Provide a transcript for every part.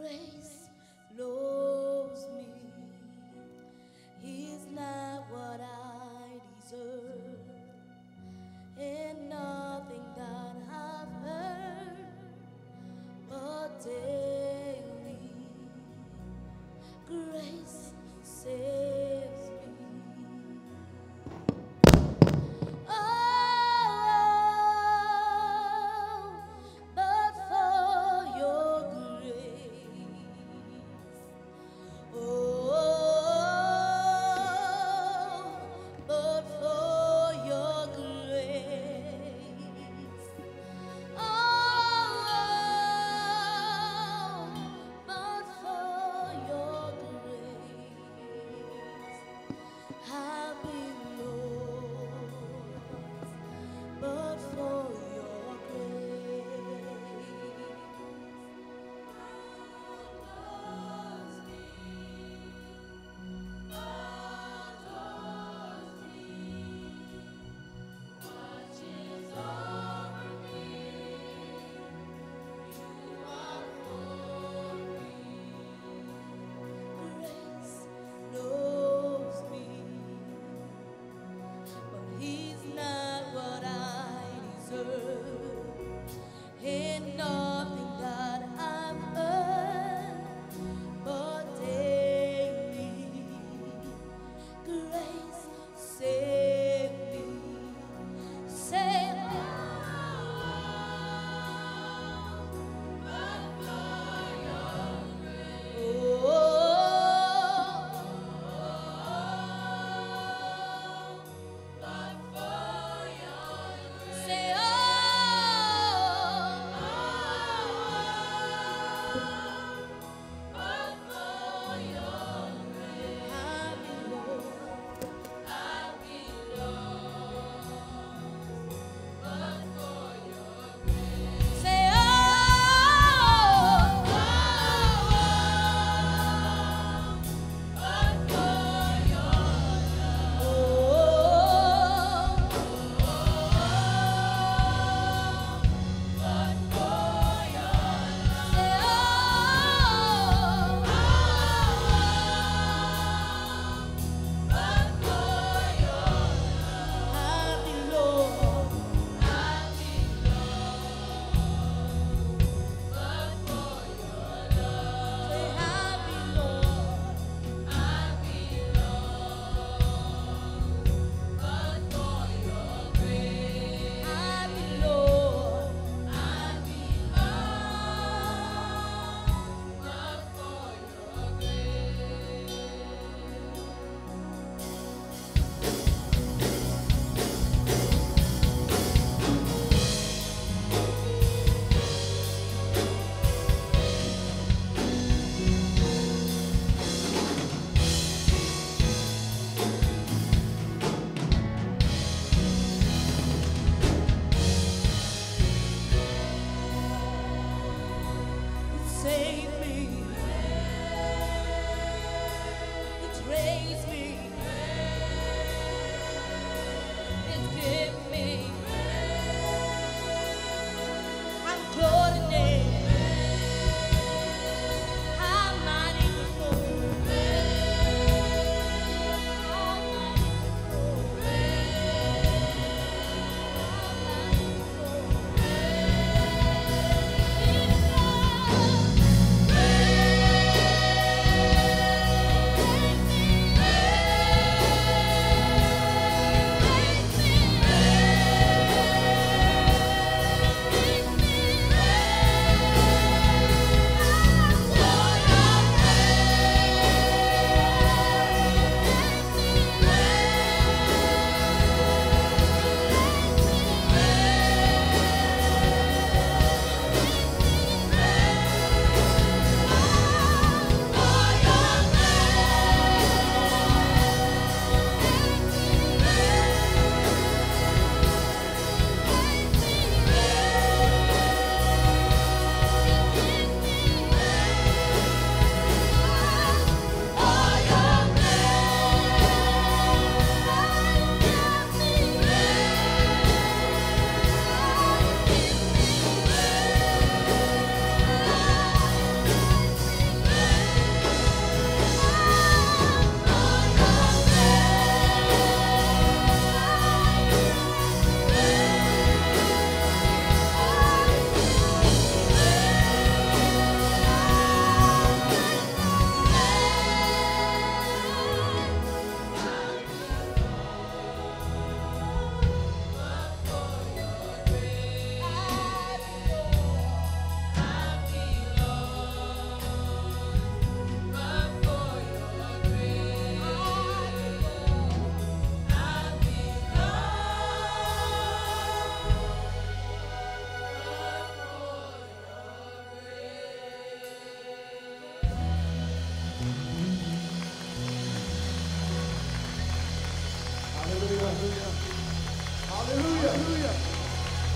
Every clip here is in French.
Grace loves me. He's not what I deserve, and nothing that I've heard, but daily grace saves me. Oh, but for your grace,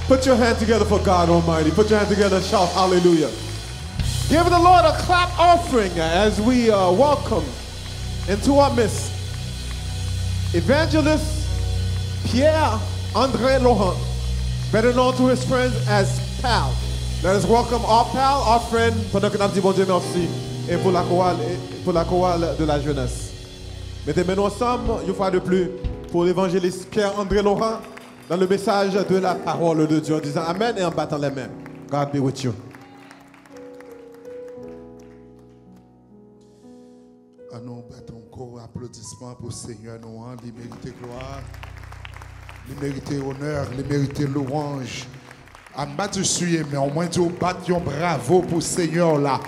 Put your hand together for God Almighty. Put your hand together and shout hallelujah. Give the Lord a clap offering as we welcome into our midst Evangelist Pierre-André Laurent, better known to his friends as Pal. Let us welcome our pal, our friend, pendant que nous disons bon Dieu merci, et pour la chorale de la jeunesse. Mettez-nous ensemble, une fois de plus, pour l'évangéliste Pierre-André Laurent, dans le message de la parole de Dieu, en disant Amen et en battant les mains. God be with you. Nous battons encore applaudissements pour le Seigneur, nous, il mérite gloire, il mérite honneur, il mérite louange. Je suis mais au moins nous battons bravo pour le Seigneur là.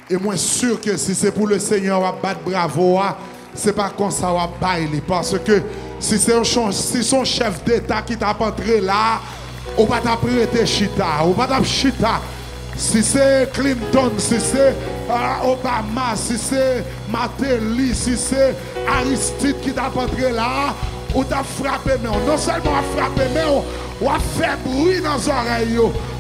Et moi sûr que si c'est pour le Seigneur, on va battre bravo, c'est pas comme ça on va bailler. Parce que si c'est son chef d'État qui t'a entré là, on va t'apprêter chita, on va t'apprêter chita. Si c'est Clinton, si c'est Obama, si c'est Matéli, si c'est Aristide qui t'a entré là, on t'a frappé, mais non seulement on a frappé, mais on a fait bruit dans les oreilles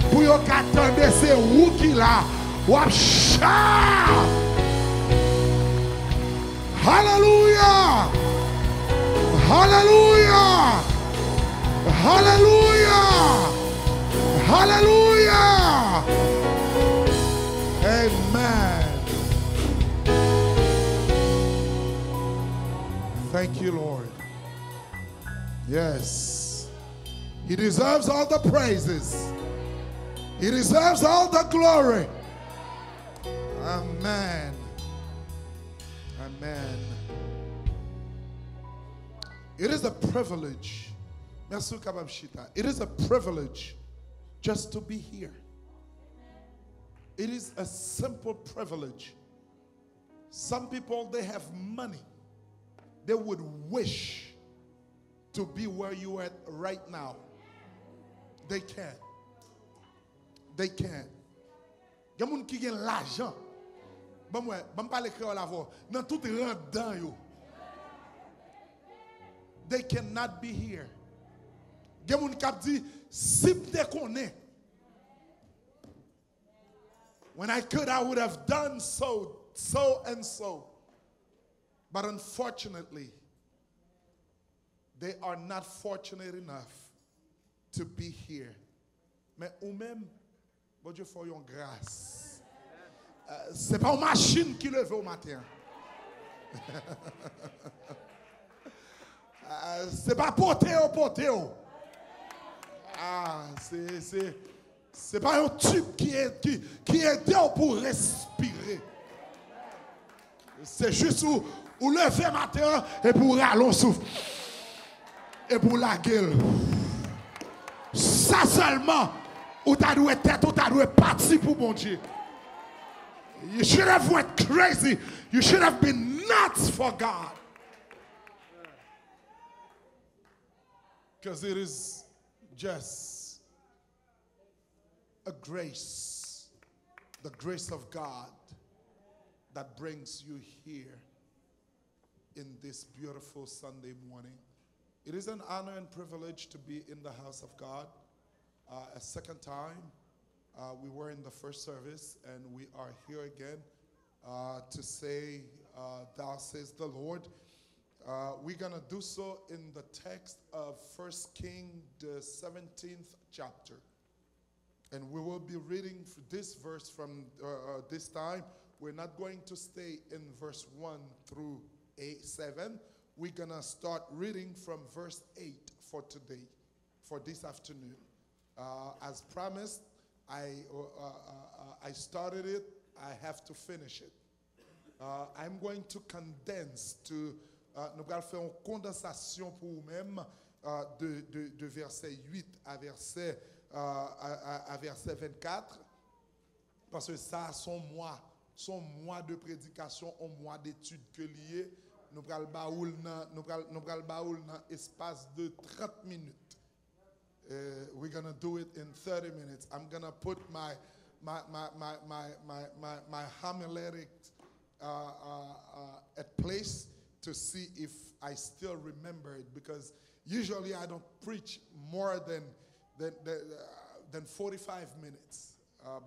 pour qu'attendre ces roues qui là. On a chat. Hallelujah! Hallelujah! Hallelujah! Hallelujah! Amen. Thank you, Lord. Yes. He deserves all the praises. He deserves all the glory. Amen. Amen. It is a privilege. Merci, Kababshita. It is a privilege just to be here. It is a simple privilege. Some people, they have money. They would wish to be where you are at right now. They can't. They can't. Il y a des gens qui ont l'argent. Je ne vais pas l'écrire à la voix. Dans tout rendant. They cannot be here. Il y a des gens qui disent, si tu connais, when I could, I would have done so and so. But unfortunately, they are not fortunate enough to be here. Mais ou même, bon Dieu, for your grâce. C'est pas une machine qui lève au matin. C'est pas potéo. C'est pas un tube qui aide pour respirer. C'est juste où lever matin et pour râler souffle. Et pour la gueule. Ça seulement, où tu dois tête, où tu dois partir pour mon Dieu. You should have went crazy. You should have been nuts for God. Because it is just a grace, the grace of God that brings you here in this beautiful Sunday morning. It is an honor and privilege to be in the house of God. A second time, we were in the first service and we are here again to say, thou says the Lord. We're going to do so in the text of 1 Kings, the 17th chapter. And we will be reading this verse from this time. We're not going to stay in verse 1 through 7. We're going to start reading from verse 8 for today, for this afternoon. As promised, I started it. I have to finish it. I'm going to condense to... nous allons faire une condensation pour vous-même de verset 8 à verset 24. Parce que ça, son mois de prédication, un mois d'études que lié. Nous allons baoul dans espace de 30 minutes. We're going to do it in 30 minutes. I'm going to put my homiletic at place to see if I still remember it, because usually I don't preach more than than 45 minutes.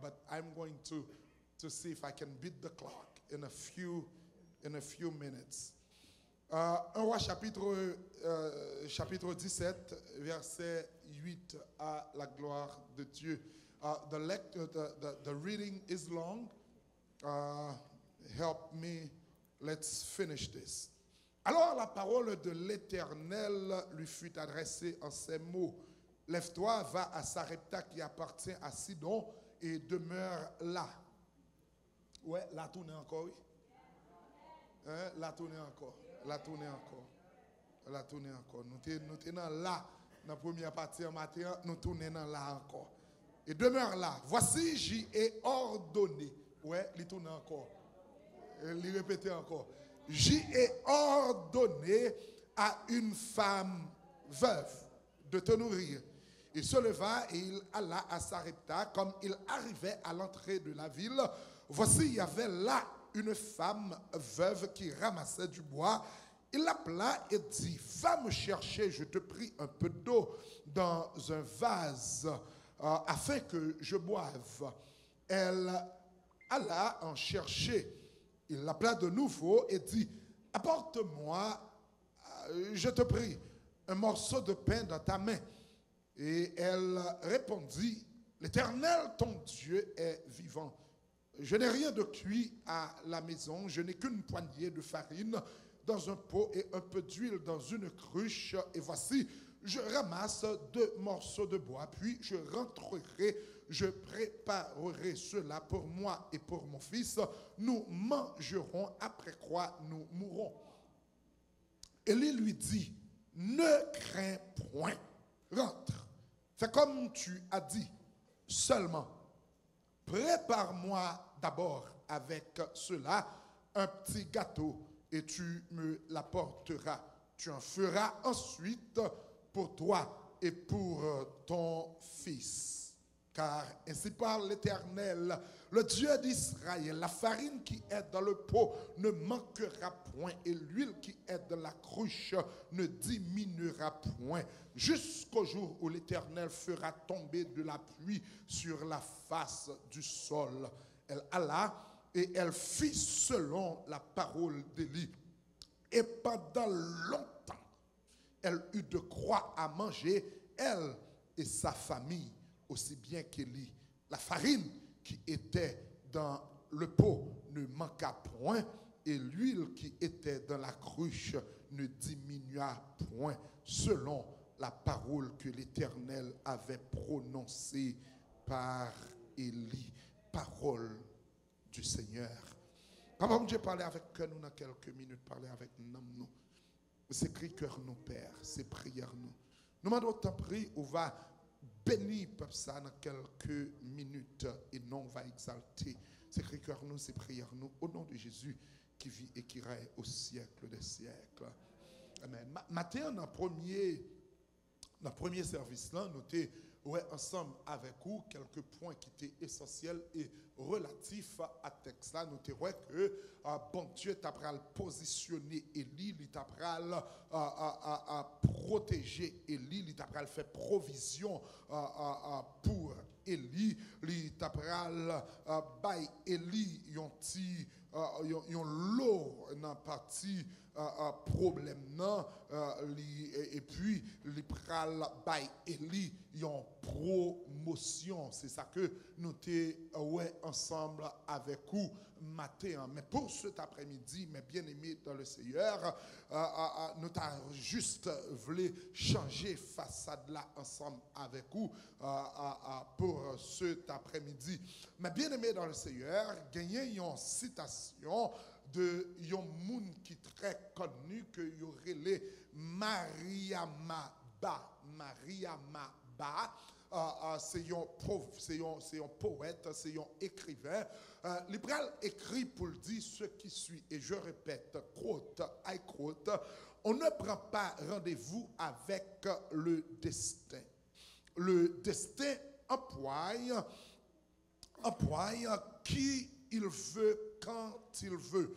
But I'm going to see if I can beat the clock in a few minutes. 1 Roi chapitre 17, verset 8 à la gloire de Dieu. The reading is long. Help me. Let's finish this. Alors la parole de l'Éternel lui fut adressée en ces mots. Lève-toi, va à Sarepta qui appartient à Sidon et demeure là. Ouais, la tournée encore, oui. Hein? La tournée encore. La tournée encore. La tournée encore. Nous sommes là, dans la première partie en matin, nous tournons là encore. Et demeure là. Voici, j'y ai ordonné. Ouais, il tourne encore. Il répétait encore. J'y ai ordonné à une femme veuve de te nourrir. Il se leva et il alla à Sarepta. Comme il arrivait à l'entrée de la ville, voici, il y avait là une femme veuve qui ramassait du bois. Il l'appela et dit, va me chercher, je te prie, un peu d'eau dans un vase afin que je boive. Elle alla en chercher. Il l'appela de nouveau et dit, apporte-moi, je te prie, un morceau de pain dans ta main. Et elle répondit, l'Éternel, ton Dieu, est vivant. Je n'ai rien de cuit à la maison, je n'ai qu'une poignée de farine dans un pot et un peu d'huile dans une cruche. Et voici, je ramasse 2 morceaux de bois, puis je rentrerai, je préparerai cela pour moi et pour mon fils. Nous mangerons, après quoi nous mourrons. Élie lui dit, ne crains point, rentre, fais comme tu as dit, seulement prépare-moi d'abord avec cela un petit gâteau et tu me l'apporteras. Tu en feras ensuite pour toi et pour ton fils. Car ainsi parle l'Éternel, le Dieu d'Israël, la farine qui est dans le pot ne manquera point et l'huile qui est dans la cruche ne diminuera point, jusqu'au jour où l'Éternel fera tomber de la pluie sur la face du sol. Elle alla et elle fit selon la parole d'Élie. Et pendant longtemps, elle eut de quoi à manger, elle et sa famille, aussi bien qu'Élie. La farine qui était dans le pot ne manqua point, et l'huile qui était dans la cruche ne diminua point, selon la parole que l'Éternel avait prononcée par Élie. Parole du Seigneur. Papa, Dieu parler avec nous dans quelques minutes, parler avec nous. C'est cri cœur nous, Père, c'est prière nous. Nous demandons tant pris, on va bénir peuple ça dans quelques minutes et non on va exalter. C'est cri cœur nous, c'est prière nous, au nom de Jésus qui vit et qui règne au siècle des siècles. Amen. Matin, dans le premier service là, nous étions ensemble avec vous quelques points qui étaient essentiels et relatifs à texte là. Nous étions que bon Dieu t'a positionné Élie, il t'a protéger Élie, il t'a fait provision pour Élie, il t'a bail Élie yon lot dans partie problème non et puis li pral bay Élie yon promotion. C'est ça que nous te ensemble avec vous matin. Mais pour cet après-midi, mes bien-aimés dans le Seigneur, nous t'avons juste voulu changer façade là ensemble avec vous pour cet après-midi. Mes bien-aimés dans le Seigneur, gagné une citation de yon moun qui très connu que y aurait Maria Maba. C'est un poète, c'est un écrivain. Libéral écrit pour dire ce qui suit, et je répète, quote, I quote, on ne prend pas rendez-vous avec le destin. Le destin emploie qui il veut quand il veut.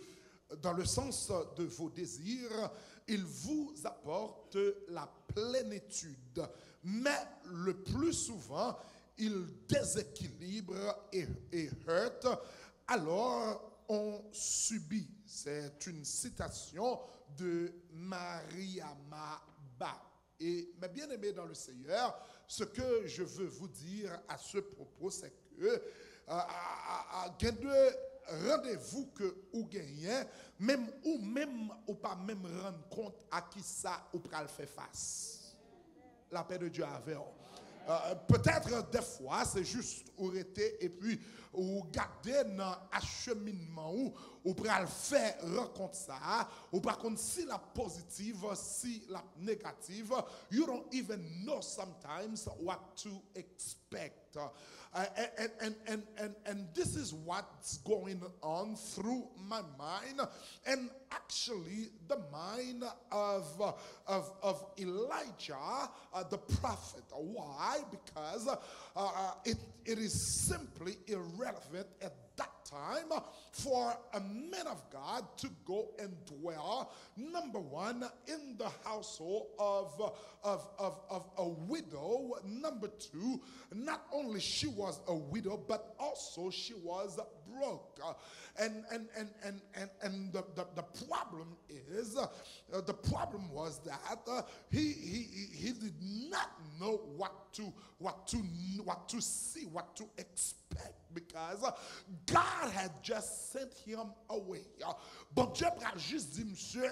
Dans le sens de vos désirs, il vous apporte la paix plénitude. Mais le plus souvent, il déséquilibre et heurte, alors on subit. C'est une citation de Mariama Ba. Et mes bien-aimés dans le Seigneur, ce que je veux vous dire à ce propos, c'est que il y a deux rendez-vous que vous gagnez, même ou pas même rendre compte à qui ça ou pral faire face. La paix de Dieu avec vous. Peut-être des fois c'est juste arrêter et puis ou garder dans acheminement ou pral faire rencontre ça ou par contre si la positive si la négative you don't even know sometimes what to expect. And this is what's going on through my mind and actually the mind of Elijah, the prophet. Why? Because it is simply irrelevant at that time for a man of God to go and dwell, number one, in the household of a widow. Number two, not only she was a widow, but also she was broke. And the problem is, the problem was that he did not know what to see, what to expect, because God had just sent him away. Bon Dieu a juste dit, monsieur,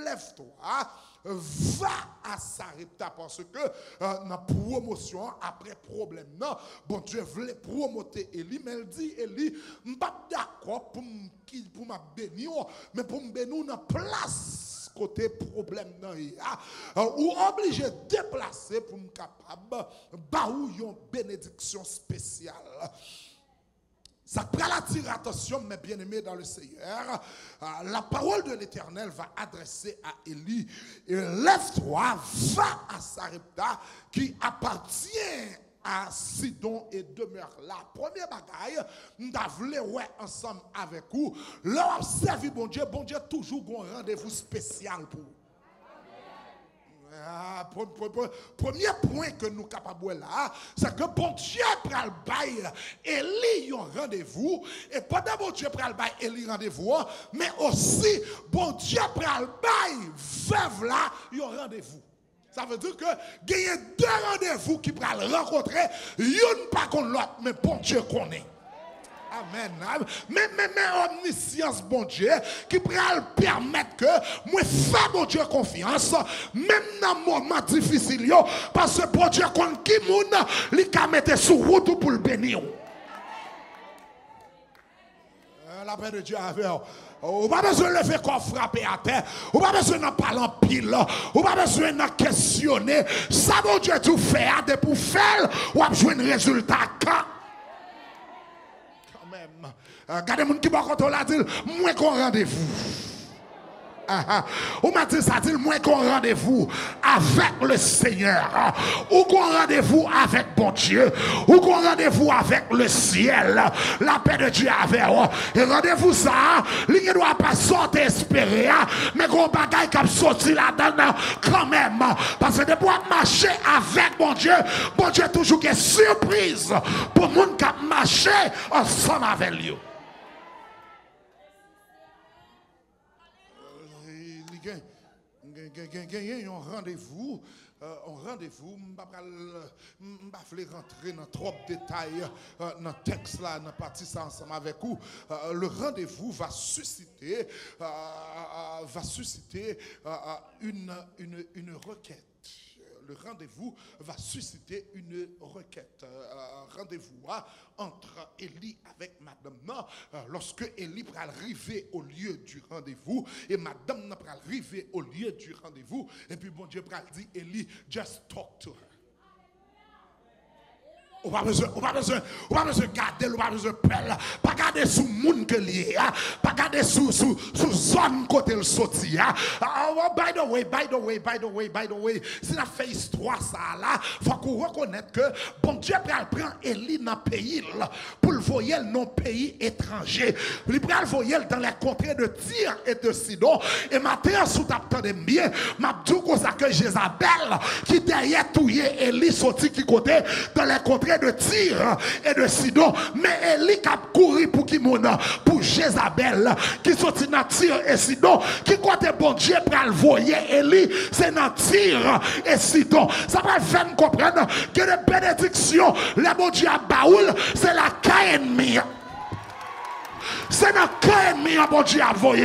lève-toi, va à Sarepta, parce que dans promotion après problème non, bon Dieu voulait promoter Élie, mais elle dit Élie, m'pas d'accord pour m'a bénir, mais pour me bénir dans place côté problème non ou obligé de déplacer pour me capable ba ou une bénédiction spéciale. Ça prend l'attirer attention, mes bien-aimés dans le Seigneur. La parole de l'Éternel va adresser à Élie. Lève-toi, va à Sarepta qui appartient à Sidon et demeure là. Premier bagaille, nous devons ouais ensemble avec vous. Leur servir bon Dieu toujours un rendez-vous spécial pour vous. Premier point que nous sommes capables là, c'est que bon Dieu pral bail Élie un rendez-vous et pendant bon Dieu pral bail Élie rendez-vous, mais aussi bon Dieu pral bail veuve là un rendez-vous. Ça veut dire que il y a deux rendez-vous qui pral rencontrer, une pas contre l'autre, mais bon Dieu connaît. Amen. Mais omniscience, bon Dieu, qui pourrait permettre que moi fais bon Dieu confiance, même dans un moment difficile, parce que bon Dieu compte qui moun, li ka mette sous route pour le bénir. La paix de Dieu avec vous. Ou pas besoin de lever qu'on frapper à terre, ou pas besoin de parler en pile, ou pas besoin de questionner. Ça, bon Dieu, tout fait, pour faire, ou à jouer un résultat quand. Regardez mon qui va quand on l'a dit, moins qu'on rendez-vous. Ou m'a dit ça dit moins qu'on rendez-vous avec le Seigneur, ou qu'on rendez-vous avec bon Dieu, ou qu'on rendez-vous avec le ciel, la paix de Dieu avec vous. Et rendez-vous ça, il ne doit pas sortir espérer, mais qu'on bagaille qui sorti là-dedans quand même, parce que de pouvoir marcher avec bon Dieu toujours une surprise pour le monde qui marche ensemble avec lui. Un rendez-vous, je vais rentrer dans trop de détails dans le texte là, dans partie ça ensemble avec vous. Le rendez-vous va susciter une requête. Le rendez-vous va susciter une requête. Rendez-vous entre Élie avec madame. Non, lorsque Élie va arriver au lieu du rendez-vous et madame va arriver au lieu du rendez-vous, et puis bon Dieu va dire Élie, just talk to her. Ou pas besoin garder, ou pas besoin pelle, pas garder sous monde que lié, pas garder sous zone côté le sorti. By the way, si on a fait histoire ça là, faut qu'on reconnaisse que bon Dieu prend Élie dans le pays pour le voyer dans pays étranger. Il prend le voyer dans les contrées de Tyr et de Sidon. Et maintenant sous t'attends bien, m'a dit que Jézabel qui derrière touyer Élie sorti qui côté dans les contrées de Tyr et de Sidon, mais Élie a couru pour qui moun pour Jézabel qui sortit dans Tyr et Sidon, qui côté bon Dieu pour le voyer Élie, c'est dans Tyr et Sidon. Ça va faire nous comprendre que les bénédictions, les bon Dieu à Baoul, c'est la caille ennemie. C'est dans le ennemi, bon Dieu, a voyé.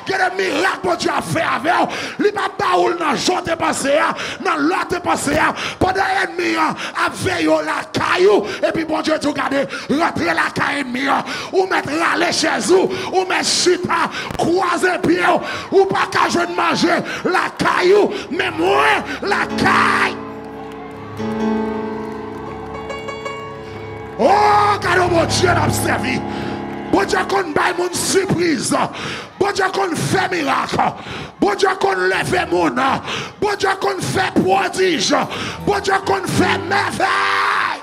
Que le miracle, bon Dieu, a fait avec. Il va baoul dans le jour de passé, dans l'autre passé. Pendant l'ennemi, a veillé la caillou. Et puis, bon Dieu, tu regardes, rentrer la caille ennemi. Ou mettre aller chez vous. Ou mettre chita, croiser pied. Ou pas qu'à je manger la caillou. Mais moi, la caille. Oh, car mon Dieu n'a servi. Bon Dieu qu'on baille mon surprise. Bon Dieu qu'on fait miracle. Bon Dieu qu'on lève mon. Bon Dieu qu'on fait prodige. Bon Dieu qu'on fait merveille.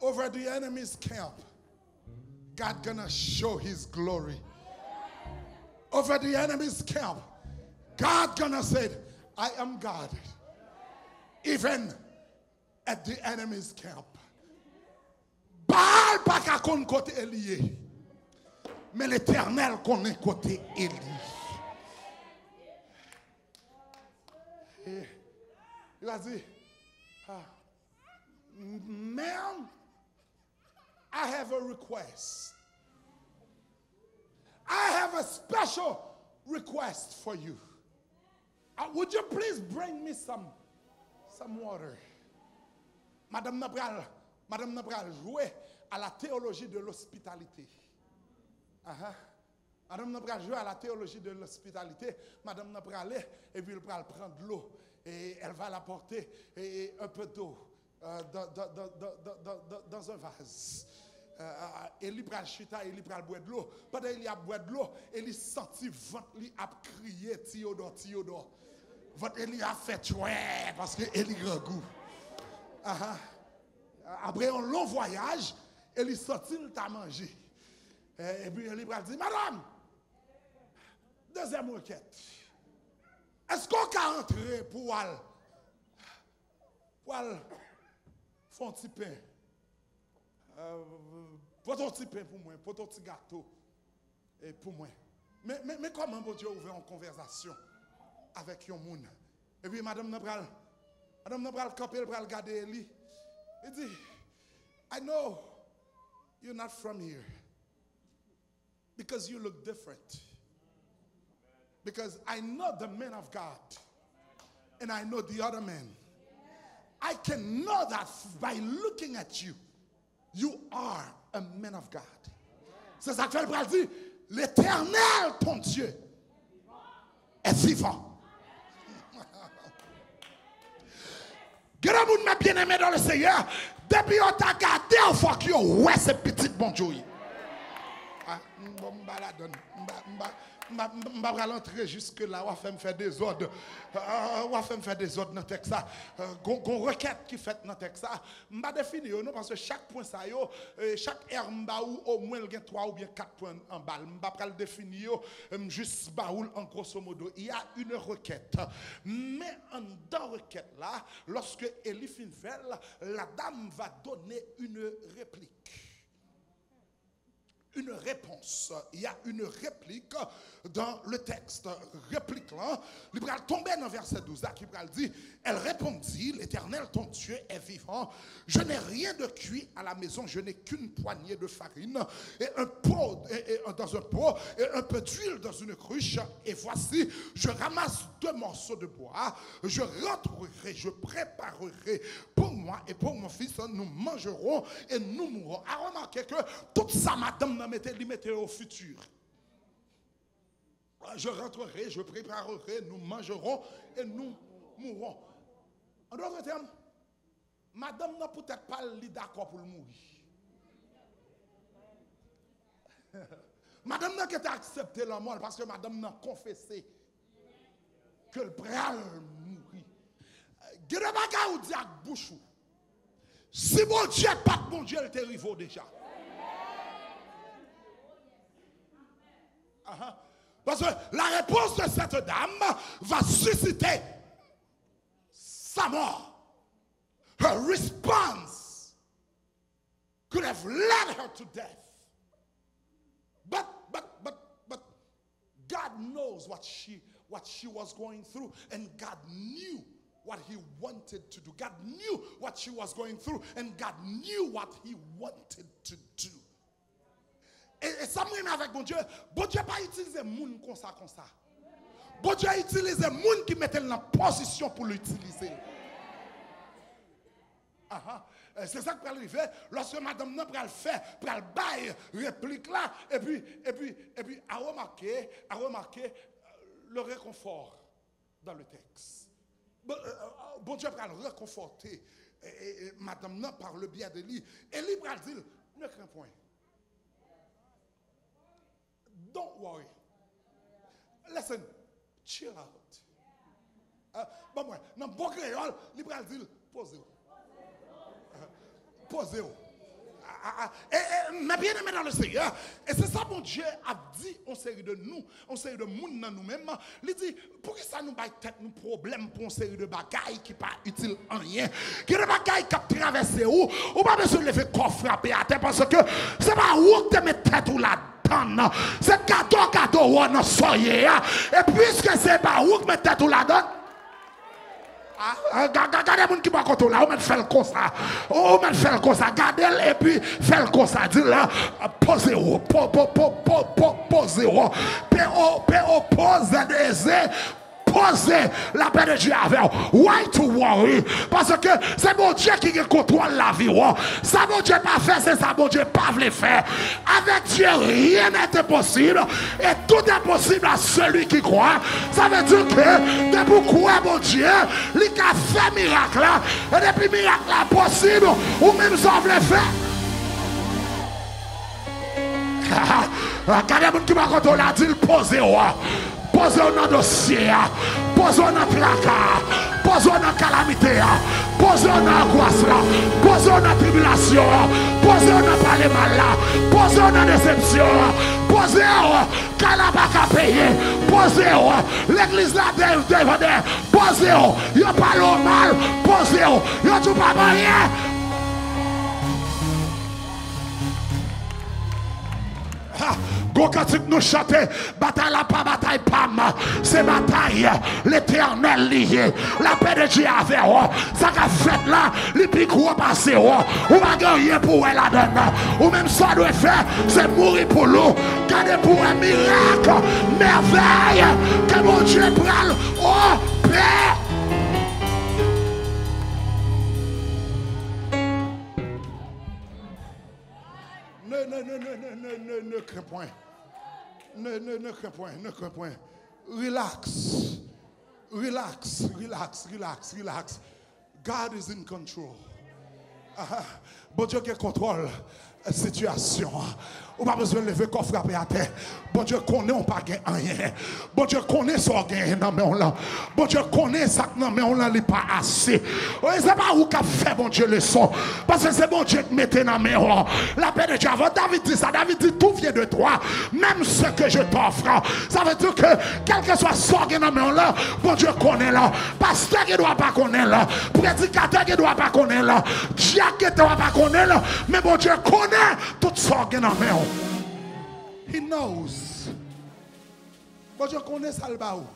Over the enemy's camp, God gonna show his glory. Over the enemy's camp, God gonna say, I am God. Even at the enemy's camp. Baal pas qu'à côté Élie, mais l'Éternel connaît côté Élie. Il a dit, ma'am, I have a request. I have a special request for you. Would you please bring me some water? Madame Nabral jouait à la théologie de l'hospitalité. Madame Nabral jouait à la théologie de l'hospitalité. Madame Nabral et puis elle va prendre de l'eau et elle va l'apporter et un peu d'eau dans un vase. Élie pral chita, Élie pral boire de l'eau. Pendant qu'il a boire de l'eau, Élie sentit ventre li a crié Théodore. Votre Élie a fait tuer parce que Élie grand goût. Après un long voyage, Élie sortit, il t'a mangé. Et puis Élie pral dit, madame, deuxième requête. Est-ce qu'on peut entrer pour aller faire un petit pain? Pour ton petit pain pour moi, pour ton petit gâteau et pour moi. Mais comment bon Dieu ouvre une conversation avec un monde? Et puis Madame Nabral camper, elle regarder Élie. Il dit, I know you're not from here because you look different. Because I know the man of God and I know the other man. I can know that by looking at you, you are a man of God. C'est ça que elle dit, l'Éternel, ton Dieu, est vivant. Grand m'a bien aimé dans le Seigneur, depuis on t'a gardé, il faut que ouais c'est petit bon Dieu. Je vais rentrer jusque là, on va faire des ordres. On va faire des ordres dans le texte. Une requête qui fait dans le texte. Je vais définir, parce que chaque point, chaque air, au moins 3 ou bien 4 points en bas. Je ne vais pas le définir juste en grosso modo. Il y a une requête. Mais en dans la requête là, lorsque Élie fin fait, la dame va donner une réplique. Une réponse. Il y a une réplique dans le texte. Réplique là, il va tomber dans verset 12 là, qui va dire, elle répondit, l'Éternel ton Dieu est vivant, je n'ai rien de cuit à la maison, je n'ai qu'une poignée de farine et un pot dans un pot et un peu d'huile dans une cruche, et voici, je ramasse 2 morceaux de bois, je rentrerai, je préparerai pour moi et pour mon fils, nous mangerons et nous mourrons. À remarquer que tout ça, madame, mettez au futur. Je rentrerai, je préparerai, nous mangerons et nous mourront. En d'autres termes, madame n'a peut-être pas d'accord pour le mourir. Madame n'a qu'à accepter la mort parce que madame n'a confessé que le pral mourir. Gade bagay ou di ak bouche ou. Si bon Dieu pas bon Dieu, il te rivo déjà. Parce que la réponse de cette dame va susciter sa mort. Her response could have led her to death. But God knows what she was going through, and God knew what he wanted to do. God knew what she was going through, and God knew what he wanted to do. Et ça me avec bon Dieu pas utiliser moun comme ça. Bon Dieu a utilisé moun qui mettait dans la position pour l'utiliser. C'est ça qui peut arriver lorsque madame n'a pas le faire, pour le bail réplique là, et puis à remarquer le réconfort dans le texte. Bon Dieu va le réconforter. Et madame n'a par le biais de lui. Et lui va dire, ne crains point. Don't worry. Listen, chill out. Dans bon créole, lui va dire, posez-vous. Posez-vous. Mais bien aimé dans le Seigneur, et c'est ça mon Dieu a dit en série de nous, en série de monde dans nous-mêmes. Il dit, pour que ça nous baille tête nous problème pour une série de bagailles qui pas utile en rien. Qui de bagailles qui traversent ou pas besoin de lever corps frapper à terre parce que c'est pas où te mettre tête ou la donne. C'est cadeau ou non soyez. Et puisque c'est pas où te mettre tête ou la donne. Regardez les gens qui va contre là, on va faire comme ça. On va faire comme ça. Gardez et puis faire comme ça. Dis là, posez-vous. Posez-vous. Posez la paix de Dieu avec vous. Why to worry? Parce que c'est mon Dieu qui contrôle la vie. Ça, mon Dieu pas fait, c'est ça, mon Dieu pas voulu faire. Avec Dieu, rien n'est impossible. Et tout est possible à celui qui croit. Ça veut dire que depuis quoi, mon Dieu, il a fait miracle là. Et depuis miracle là possible, ou même ça voulait faire. Regardez les gens qui m'a contrôlé, dit posez-vous. Posez-vous dans le dossier, posez-vous dans le placard, posez-vous dans la calamité, posez-vous dans l'angoisse, posez-vous dans la tribulation, posez-vous dans le parler mal, posez-vous dans la déception, posez-vous quand la banque a payé, posez-vous, l'église là devant, posez-vous, il n'y a pas le mal, posez-vous, il n'y a tout pas rien. Quand nous chantons, bataille la pas bataille pam, c'est bataille l'éternel lié. La paix de Dieu avec vous, ça qu'a fait là, les plus gros passé, ou va gagner pour elle la donne, ou même ça doit faire, c'est mourir pour l'eau, garder pour un miracle, merveille, que mon Dieu prenne au Père. Ne crains point. Ne crains point, ne crains point. Relax. God is in control. Bon Dieu qui contrôle la situation. On n'a pas besoin de lever coffre frapper à terre. Bon Dieu connaît, on pas gain rien. Bon Dieu connaît ça gain non mais on là. Bon Dieu connaît ça non mais on là n'est pas assez. C'est pas où qu'a fait bon Dieu le son. Parce que c'est bon Dieu qui mettait dans mes mains. La paix de Dieu. David dit ça. David dit tout vient de toi. Même ce que je t'offre. Ça veut dire que quel que soit ça gain dans mes mains là, bon Dieu connaît là. Pasteur qui doit pas connaître là. Prédicateur qui doit pas connaître là. Diacre qui doit pas connaître là. Mais bon Dieu connaît tout ça gain dans mes mains. He knows. Bon Dieu connaît ça le baou.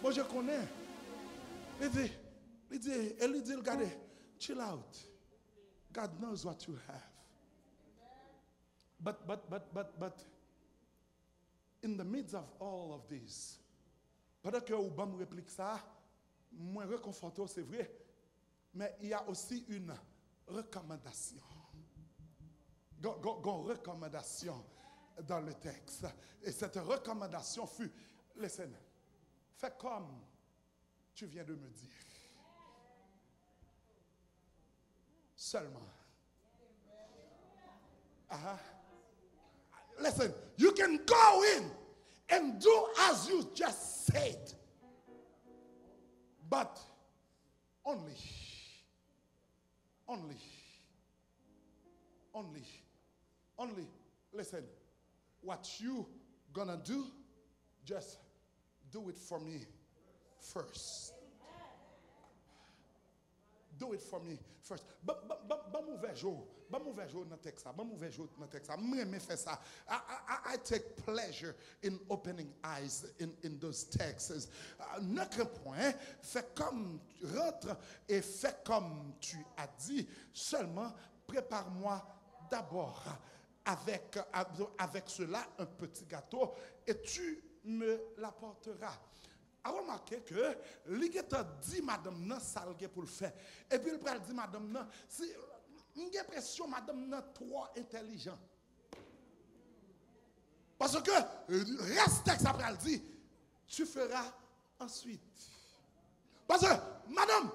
Bon Dieu connaît. Il dit, regardez, chill out. God knows what you have. But, in the midst of all of this, pendant que Obama me réplique ça, moi réconfortant c'est vrai, mais il y a aussi une recommandation. Recommandation dans le texte. Et cette recommandation fut, listen, fais comme tu viens de me dire. Seulement. Listen, you can go in and do as you just said. But only, listen, what you gonna do, just do it for me first. Do it for me first. Ba mauvais jour dans texte. Ba mauvais jour dans texte. Moi fais ça. I take pleasure in opening eyes in those texts. Notre point, fais comme tu rentres et fais comme tu as dit. Seulement prépare-moi d'abord avec cela un petit gâteau et tu me l'apporteras. A remarqué que l'Église dit madame nan salge pour le faire. Et puis il pral dit madame nan, si j'ai l'impression madame nan trop intelligent. Parce que reste texte après elle dit, tu feras ensuite. Parce que madame,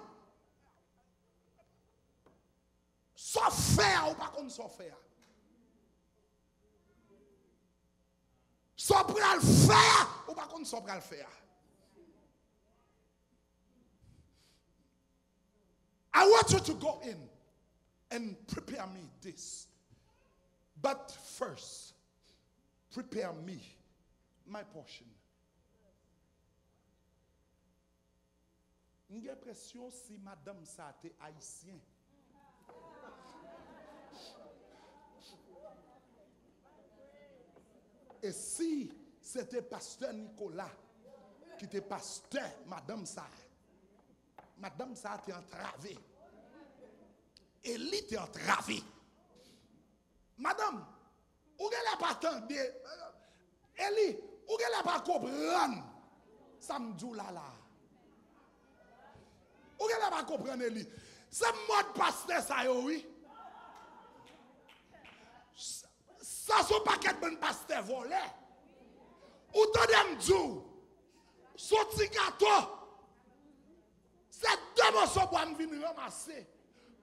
sans faire ou pas comme sans faire. Sans pral faire ou pas comme sans pral faire. I want you to go in and prepare me this. But first, prepare me my portion. J'ai l'impression si madame ça était haïtien. Et si c'était pasteur Nicolas qui était pasteur, madame ça était entravée. Élie était entravée. Madame, où elle n'a pas attendu? Élie, où elle n'a pas comprendre? Samedi là. Où elle n'a pas comprendre Élie? C'est mode pasteur ça oui. Ça son paquet de bon pasteur volé. Ou t'en m'dou? Son petit gâteau. C'est deux morceaux pour me venir ramasser.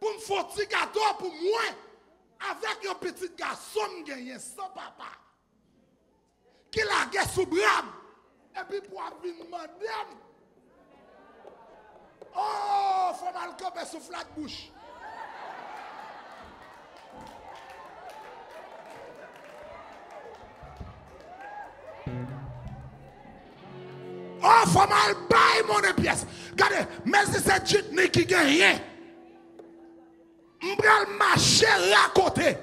Pour me faire un petit gâteau pour moi. Avec un petit garçon gagné sans papa. Qui l'a gué sous bras. Et puis pour venir demander. Oh, faut mal camper sous flat bouche. Oh, faut mal bailler mon pièce. Regardez, mais si c'est Jitney qui gagne, m'bral marcher à côté.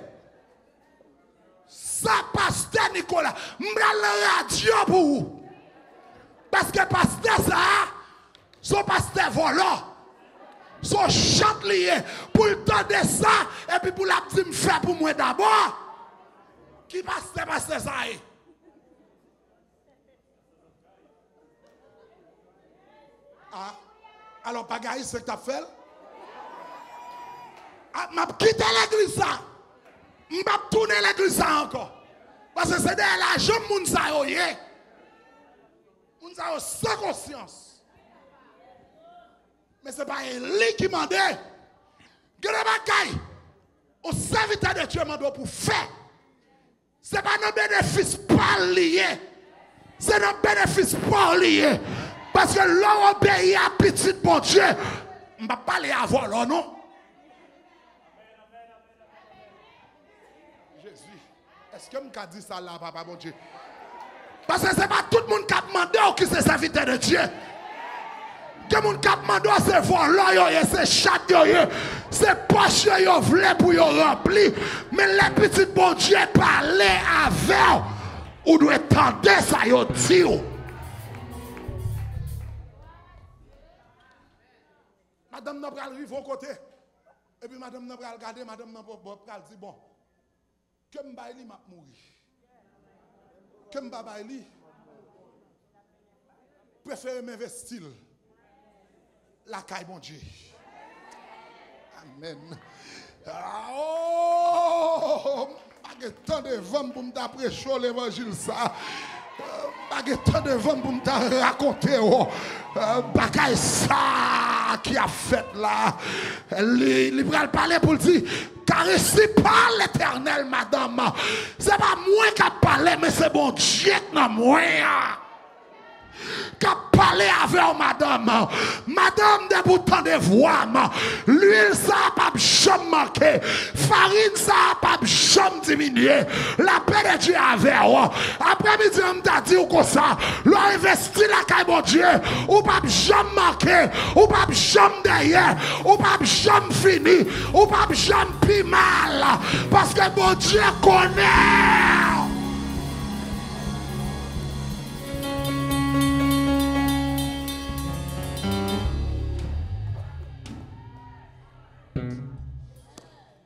Ça, pasteur Nicolas, m'bral radio pour vous. Parce que pasteur ça, son pasteur volant, son chante lié, pour le temps de ça, et puis pour la petite me faire pour moi d'abord. Qui pasteur ça est? Ah, alors, Pagaï, c'est que tu as fait? Ah, m'a quitté l'église ça. M'a tourné l'église ça encore. Parce que c'est derrière la jambe moun sa yo yé. Moun sa yo sans conscience. Mais c'est pas lui qui m'a dit. Gade Pagaï, au serviteur de Dieu m'a dit pour faire. C'est pas nos bénéfices pas liés. C'est nos bénéfices pas liés. Parce que l'on obéit à petit bon Dieu. Je ne vais pas parler à voir là, non? Jésus, est-ce que je me dis ça là, papa bon Dieu? Parce que ce n'est pas tout le monde qui a demandé qui c'est serviteur de Dieu. Tout le monde qui a demandé c'est volant, c'est chat, c'est poche, yo vle pour yo rempli. Mais les petits bon Dieu parler avec ou doit tendre ça, yo dit. Madame n'a pas arrivé au côté. Et puis madame n'a pas regardé, madame n'a pas dit bon. Que m'baili m'a mouri. Que m'baili préfère m'investir la caille bon Dieu. Amen. Oh, pas de temps de vent pour m'apprêcher l'évangile ça. Pas pas tant devant pour me raconter bagay ça qui a fait là. Il va parler pour dire car ici par l'Éternel, madame. C'est pas moi qui a parlé, mais c'est bon Dieu qui n'a moi. Qui a parlé avec madame. Madame de bouton de voix. L'huile ça pas jamais manqué. Farine ça pas jamais diminué. La paix de Dieu avec vous. Après-midi, on t'a dit comme ça. L'on investit la caille de Dieu. Ou pas jamais manqué. Ou pas jamais derrière. Ou pas jamais fini. Ou pas jamais plus mal. Parce que mon Dieu connaît.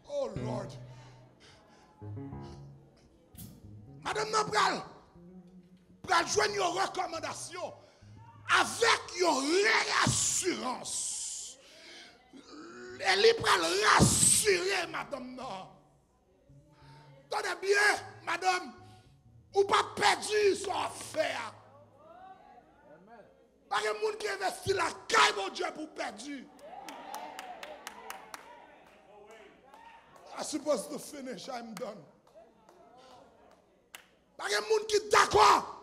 Oh Lord. Madame Nabral, pour joindre une recommandation avec une réassurance. Elle est pour rassurer madame. Tenez bien, madame, ou pas perdu son affaire. Pas que monde qui investit la caille mon Dieu pour perdu. I'm supposed to finish, I'm done. Pas que monde qui d'accord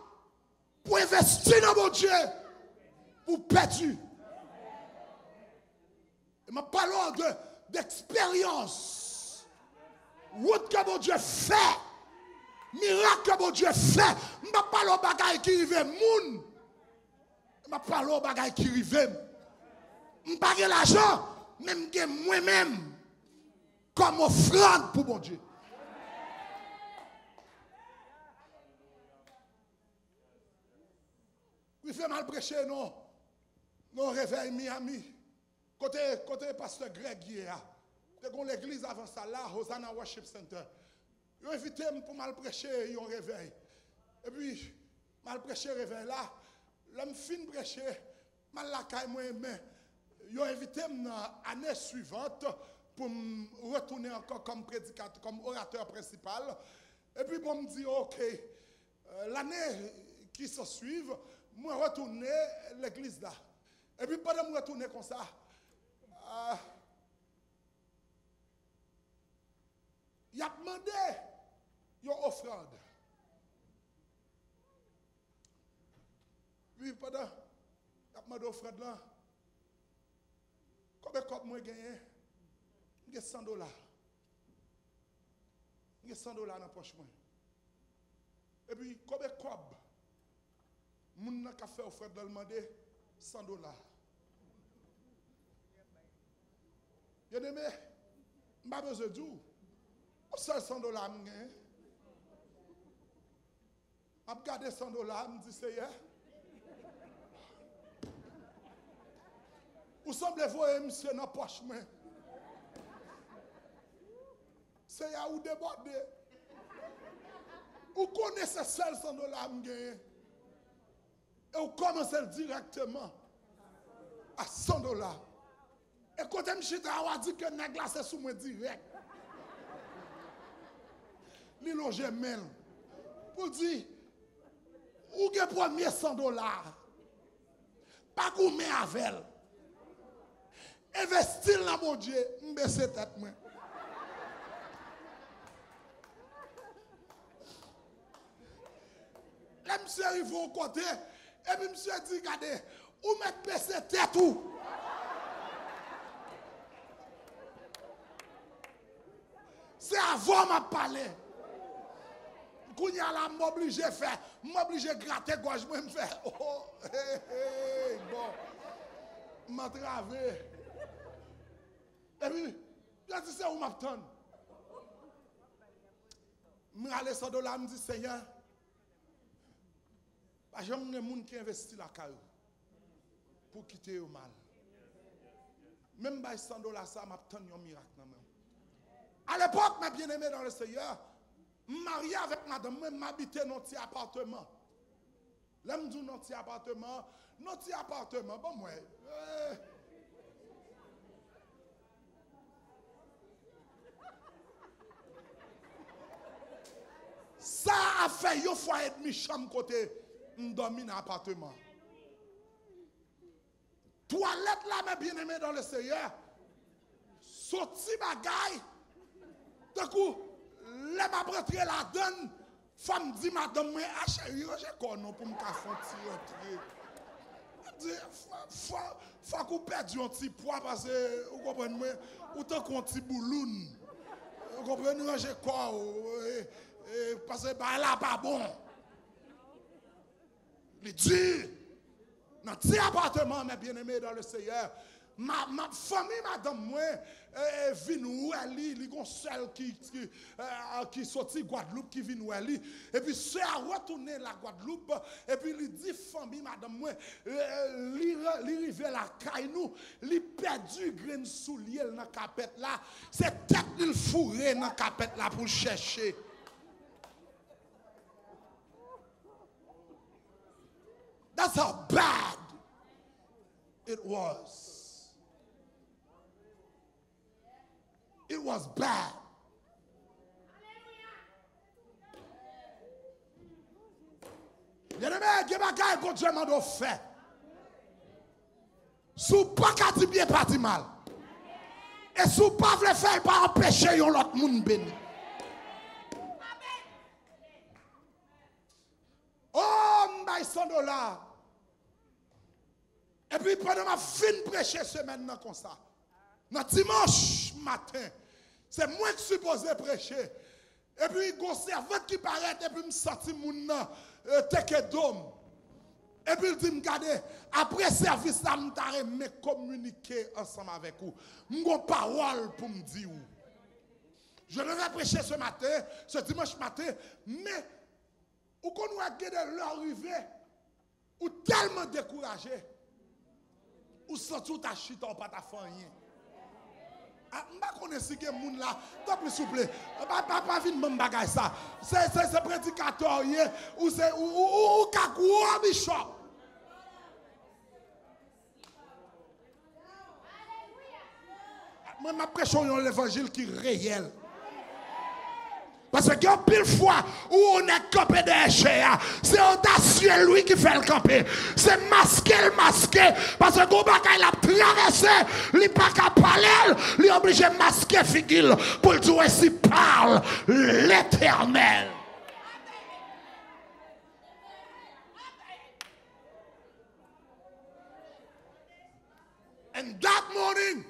pour investir dans mon Dieu pour perdu. Je parle d'expérience. Route que mon Dieu fait. Miracle que mon Dieu fait. Je parle de bagaille qui arrive moun. Je parle de bagaille qui arrive. Je parle de l'argent, même que moi-même, comme offrande pour mon Dieu. Il fait mal prêcher, non? Non, réveil Miami. Côté pasteur Greg hier, dans l'église avant ça là, Hosanna Worship Center. Ils ont invité pour mal prêcher, ils ont réveil. Et puis, mal prêcher réveil là, l'homme fin prêcher, mal la caille moi mais ils ont invité l'année suivante pour me retourner encore comme prédicateur, comme orateur principal. Et puis pour me dire, ok, l'année qui se suit, moi retourner l'église là. Et puis pendant que je retourner comme ça, il a demandé une offrande. Puis pendant qu'il a demandé une offrande là, combien de moi gagné? J'ai $100. J'ai $100 dans la poche. Et puis, combien de cob? Moun n'a qu'à faire offrande de demander $100. Bien aimé, je n'ai pas besoin de vous. Au seul $100, je gagne. Je regarde $100, je me dis, c'est hier. Vous semblez voir monsieur dans la poche. C'est là où déborder. Vous connaissez seul $100 et vous commencez directement à $100. Et quand je suis dit que je glacé sous moi direct. Il a gemel. Pour dire, où est le premier $100? Pas qu'on met avec. Investir dans mon Dieu, je baisse tête. Là, monsieur arrive au côté, et puis monsieur dit, regardez, où mettre baisser tête ou? C'est avant de parler. Quand il y a là, m'oblige à faire, m'oblige à gratter gauche, moi me faire. Oh, bon, m'a travé. Et puis, je dis, c'est où m'attend? Je suis allé $100, je me dis, Seigneur, j'aime les gens qui investissent la caille pour quitter le mal. Même by $100, ça m'attend un miracle. À l'époque, ma bien-aimée dans le Seigneur, marié avec madame, je m'habitais dans un petit appartement. Là, je dis dans un petit appartement, bon, moi. Ça a fait une fois et demi chambre côté m'dormi dans l'appartement. Toilette là, mes bien-aimés dans le Seigneur. Sorti bagaille. D'un coup, les m'a rentré la donne. Femme dit, madame, moi, ah chérie, j'ai quoi non pour me faire rentrer. Faut qu'on perde un petit poids parce que, vous comprenez, moi, autant qu'on petit bouloune. Vous comprenez, j'ai quoi, parce que, bah, là, pas bon. Il dit, dans petit appartement, mes bien-aimés dans le Seigneur, ma famille, madame, moi, vient où elle est, il y a une seule qui sortit Guadeloupe, qui vient où elle est. Et puis, c'est à retourner la Guadeloupe, et puis, il dit, famille, madame, moi, il arrive la caille, nous, il perdu grain soulier dans la capette là. C'est tête il fourré dans la capette là pour chercher. That's how bad it was. It was bad. Bien-aimé, il y a des choses que Dieu m'a fait. Sous pas qu'à dire bien parti mal. Et sous pas le faire, pas empêcher l'autre monde béni. Oh, m'baille $100. Et puis pendant ma fin prêcher semaine comme ça. Dans dimanche matin, c'est moi qui suis supposé prêcher. Et puis, il y a un serveur qui paraît, et puis, je me sens mon teke d'homme. Et puis, il dit, regardez, après service, là, je vais communiquer ensemble avec vous. Je vais une parole pour me dire. Je devais prêcher ce matin, ce dimanche matin, mais, où qu'on a gagné l'arrivée, ou tellement découragé, ou sans tout ta chute, ou pas ta famille. Je ne connais pas si quelqu'un là. S'il vous plaît. Pas vite me bagaille ça. C'est prédicateur ou c'est ou kakou bishop. Moi je prêche l'évangile qui est réel. Parce qu'il y a pile fois où on est campé derrière, c'est audacieux lui qui fait le camper. C'est masqué. Parce que le bagaille l'a traversé, il n'est pas qu'à parler, il est obligé de masquer figure pour dire ainsi parle l'Éternel. And that morning,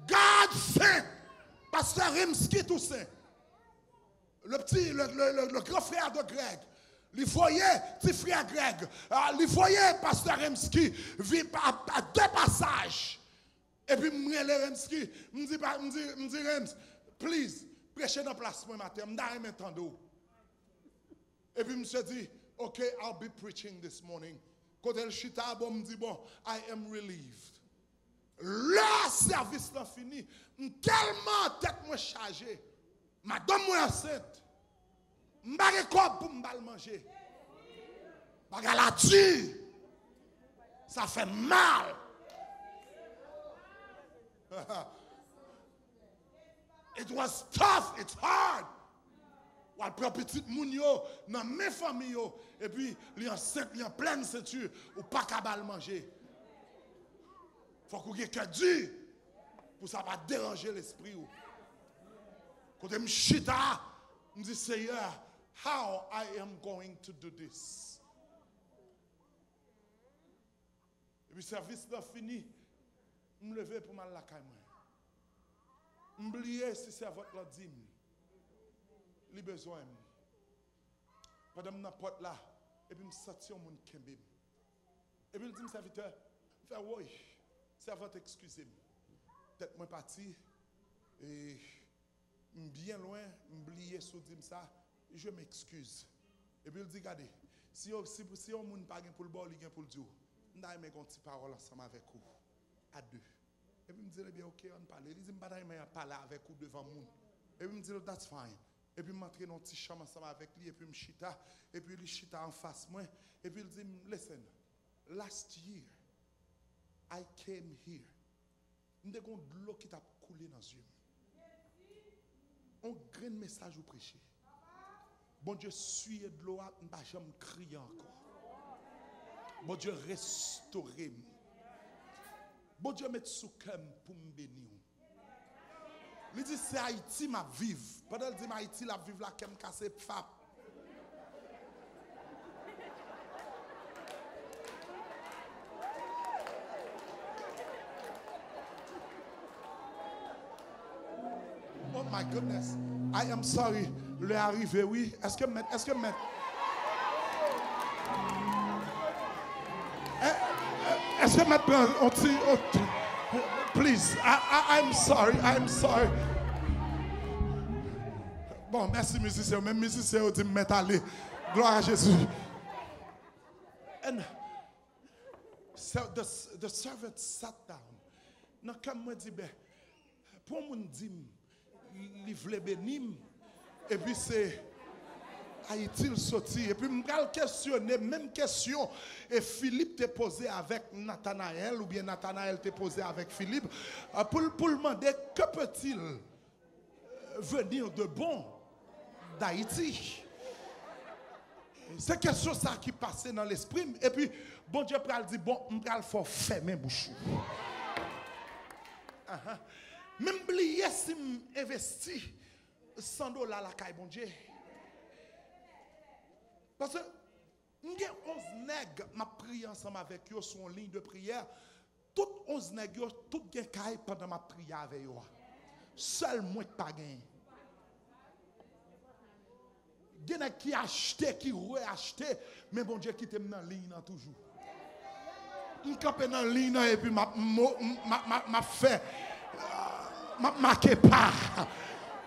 God sent Pastor Rimsky Toussaint. Le grand frère de Greg, il voyait petit frère Greg, il voyait Pasteur Remski vit à deux passages. Et puis, Remski, me dit Rems, please, prêchez dans la place moi matin, je ne sais pas. Et puis, je me dit, OK, I'll be preaching this morning. Quand elle chita, me dit, bon, I am relieved. Le service est fini, tellement tête moi chargée. Madame moi enceinte. M'bagé quoi pour m'bal manger. Baga la tue. Ça fait mal. It was tough, it's hard. Ou prend petite moun yo dans mes familles yo et puis li enceinte, li en pleine ceinture ou pas capable manger. Faut qu'on ait cœur dur pour ça pas déranger l'esprit ou. Quand je chita, je dis Seigneur, how I am going to do this. Et puis le service là fini, je me levais pour m'aller à la caille. Je me oubliais si c'est votre la dîme. Il a besoin. Pendant que je suis porte là, et puis je me sens mon kembim. Et puis il dit, serviteur, je fais oui, servante, excusez-moi. Peut-être moi parti et bien loin, m'oublier sous dire ça, je m'excuse. Et puis il dit, regardez, si on ne pas pour le bord, il pour le Dieu. On a une petite parole ensemble avec vous, à deux. Et puis il me dit, bien, ok, on parle. Il dit, je ne vais pas parler avec vous devant vous. Et puis il me dit, that's fine. Et puis, je m'entre dans une petite chambre ensemble avec lui, et puis, je chita, et puis, il chita en face moi, et puis, il dit, listen, last year, I came here. Il y a de l'eau qui t'a coulé dans les yeux. Un grand message au prêcher. Bon Dieu, suivez de l'eau, je ne vais jamais crier encore. Bon Dieu restaurer. Bon Dieu met sous cœur pour me bénir. Il dit c'est Haïti m'a vivre. Pendant qu'il dit Haïti la vivre là qu'elle me casse fap. Oh my goodness. I am sorry. Le arrivé, oui. Est-ce que please, I'm sorry. Bon, merci musicien. Même musicien, on dit mettre aller. Gloire à Jésus. And so the servant sat down. Non, comme moi dit, pour mon dit, il voulait bénir. Et puis c'est a-t-il sorti? Et puis je vais questionner, même question. Et Philippe t'a posé avec Nathanaël, ou bien Nathanaël t'a posé avec Philippe, pour le demander que peut-il venir de bon d'Haïti? C'est quelque chose ça qui passait dans l'esprit. Et puis, bon Dieu pral dit, bon, je vais faire fermer bouche. Même oublier si j'investis $100 la caille, bon Dieu. Parce que j'ai 11 nègres, ma prière ensemble avec eux sur une ligne de prière. Toutes 11 nègres, toutes les cailles pendant ma prière avec eux. Seul moi qui pas gagné. Il y en a qui acheté, qui re-acheté, mais bon Dieu qui t'aime dans la ligne toujours. Je campe dans la ligne et puis ma fait, ma marqué pas.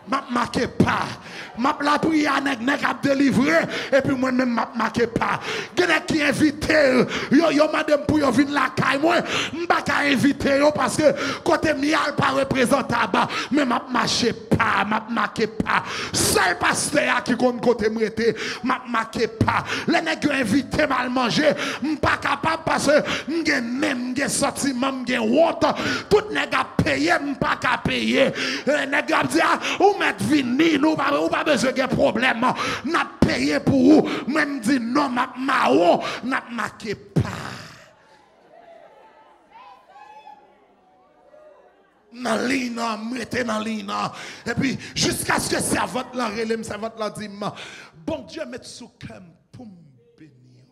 Je ne marque pas. Je la prière nèg a délivré et puis moi-même je ne marque pas. Il y a qui invite yo madame pour venir la caille moi, je ne peux pas inviter parce que côté mial pas représentable mais je ne marche pas, je ne marque pas. Seul pasteur qui compte côté m'rete, je ne marque pas. Les nèg invité mal manger, je ne suis pas capable parce que je même des sentiments, je honte. Tout nèg a payé, je ne suis pas capable payer. Nèg a dit ou mettre vini, nous pas besoin de problème. N'a payé pour vous. Même dit non, n'a marqué pas. Dans ligne, mettez dans ligne. Et puis jusqu'à ce que servante la relève, servante la dit bon Dieu mette sous cœur pour me bénir.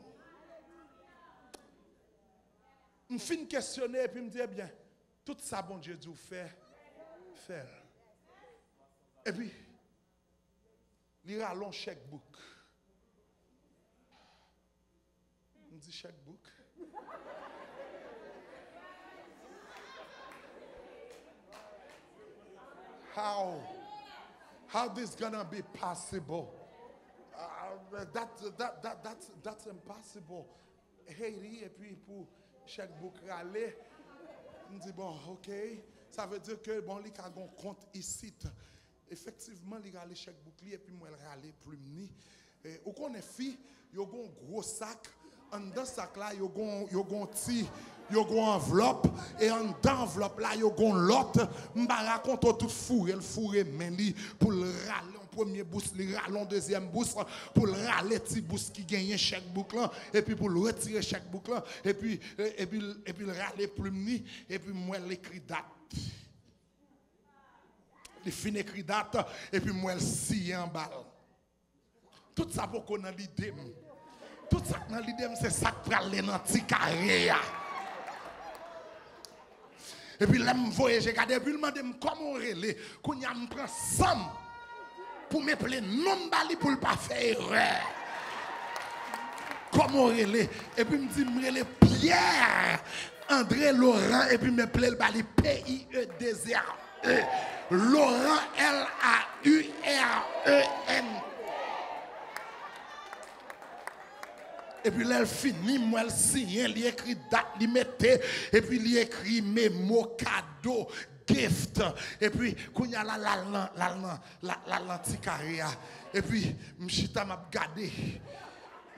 Je finis questionner et puis me dit bien, tout ça bon Dieu dit faire. Et puis, il y a un long checkbook. On dit checkbook. How this gonna be possible? That's impossible. Haiti, et puis pour checkbook râler, on dit bon, ok, ça veut dire que bon, il y a un compte ici. Effectivement, il y a les chèques boucliers et puis moi, il râler plus ni. Ou qu'on est fille, il y a un gros sac. En dans ce sac là, il y a un petit, il y a une enveloppe. Et en dans l'enveloppe là, il y a un lot. Je raconte tout fourré, mais pour le râler en premier boost, le râler en deuxième boost, pour le râler petit boost qui gagne chèque boucle là, et puis pour le retirer chèque boucle là, et puis le râler plus ni, et puis moi, l'écrit date. Il finit écrit date et puis moi elle scie en balle. Tout ça pour qu'on a l'idée. Tout ça dans l'idée c'est ça qui prend les nantis carré. Et puis là me voyage regarder puis demander comment relé qu'on y a me prend somme pour me plaire non bali pour pas faire erreur. Comment relé et puis me dit me relé Pierre André Laurent et puis me plaire bali PIE2RE Laurent LAUREN. Et puis là, elle finit, moi, elle signe, elle écrit date, elle mettait, et puis elle écrit mémo, cadeau, gift. Et puis, quand il y a la l'anticaria. Et puis, m'chita m'a regardé.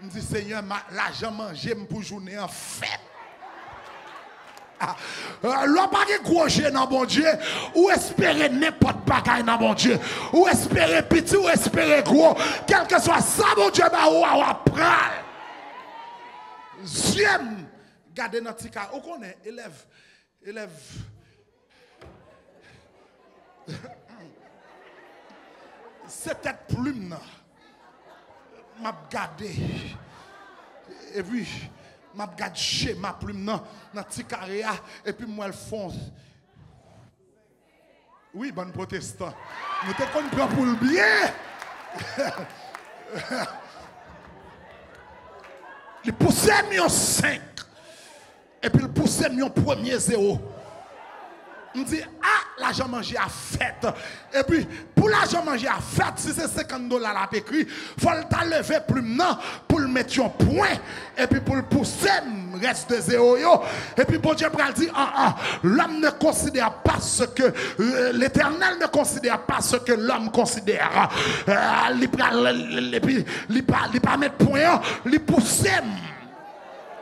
Me dit, Seigneur, l'argent mangé pour journée en fête. L'on pas de gros jeu dans bon Dieu, ou espérer n'importe bagaille dans bon Dieu, ou espérer petit, ou espérer gros, quel que soit ça, bon Dieu, bah ou prendre. troisième, gardez notre tika. On connaît, élève. C'était plume, m'a gardé. Et puis, m'a gardé chez ma plume, dans tika réa, et puis moi, elle fonce. Oui, bon protestant. Nous te qu'on pour le bien. Il poussait mieux 5. Et puis il poussait mieux premier 0. On dit, l'argent mangé à fête. Et puis, pour l'argent mangé à fête, si c'est $50 la pécri, il faut le lever plus maintenant pour le mettre un point. Et puis pour le pousser, reste de 0. Et puis bon Dieu dit, l'homme ne considère pas ce que l'Éternel ne considère pas ce que l'homme considère. Il ne pas mettre point, il pousse.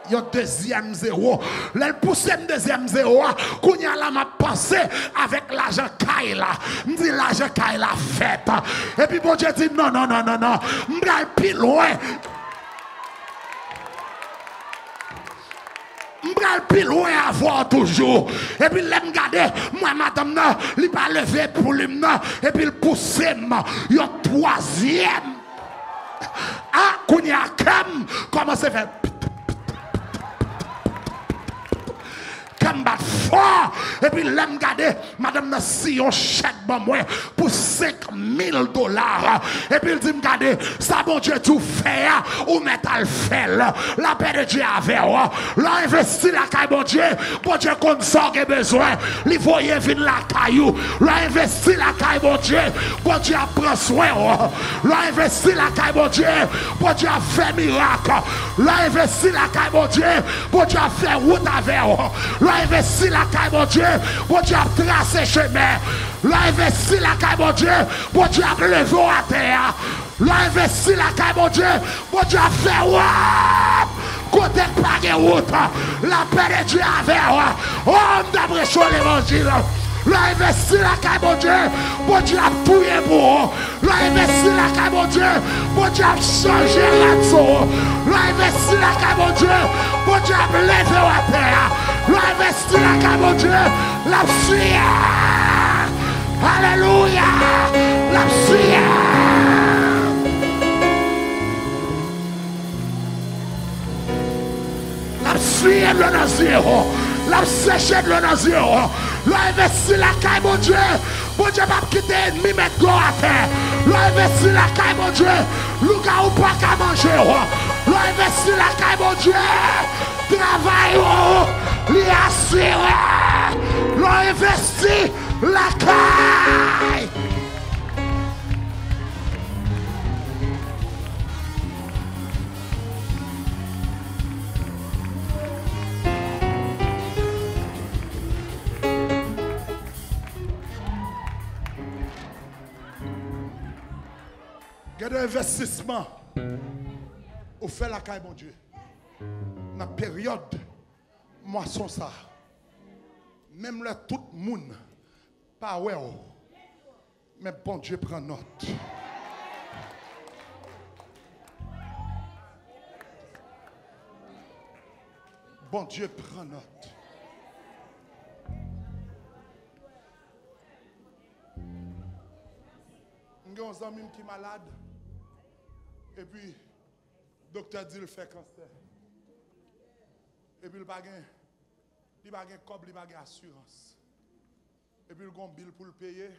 Il y a deuxième 0. Le poussem deuxième 0. Qu'on y a là m'a passé avec l'argent Kaila. Me dit l'argent Kaila fête. Et puis bon Dieu dit non. M'bral plus loin. M'bral plus loin à voir toujours. Et puis l'aime garder moi madame non, il pas lever pour lui non. Et puis il poussem. Il y a troisième. Qu'on y a comment c'est fait? Bat fort et puis l'aime garder madame si on chèque bon moi pour $5,000 et puis il dit me garder ça bon Dieu tout fait ou mettre à le faire la paix de Dieu avec l'a investi la caille bon Dieu qu'on sort que besoin li voyer venir la caillou l'a investi la caille bon Dieu prend soin l'a investi la caille bon Dieu a fait miracle l'a investi la caille bon Dieu a fait route avec investi la caille mon Dieu, bon Dieu a tracé chemin. L'a investi la caille mon Dieu, bon Dieu a levé à terre. L'a investi la caille mon Dieu, bon Dieu a fait côté pas de route. La paix de Dieu avec on d'après sur l'évangile. L'a investi la caille mon Dieu a tout pour. L'a investi la caille mon Dieu a changé là-dessous. L'a investi la caille mon Dieu a levé à terre. L'a investi la caille mon Dieu, la prière. Alléluia, la prière. La prière de nos zéro, la séché de nos zéro. L'a investi la caille mon Dieu va quitter l'ennemi mettre go à terre. L'a investi la caille mon Dieu, le gars ou pas qu'à manger. L'a investi la caille mon Dieu, travail. Li assuré, l'ont investi la caille. Il y a des investissements au fait la caille, mon Dieu. Dans la période moisson ça. Même là tout le monde pas ouais. Mais bon Dieu prend note. Bon Dieu prend note. J'ai un ami qui est malade. Et puis, le docteur dit qu'il fait cancer. Et puis, il n'a pas de cob, il n'a pas d'assurance. Et puis, il a un bill pour le payer.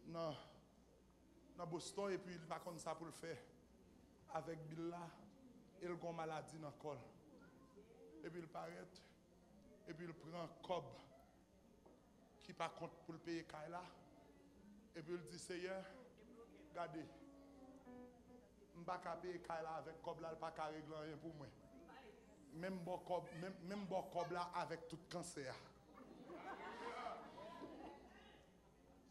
Dans Boston, et puis, il n'a pas ça pour le faire. Avec bill là, il a une maladie dans le col. Et puis, il paraît. Et puis, il prend un cob qui n'est pas compte pour le payer Kaila. Et puis, il dit, Seigneur, regardez. Je ne peux pas payer Kaila avec cob là, il ne peut pas régler rien pour moi. Même bon cob là avec tout cancer.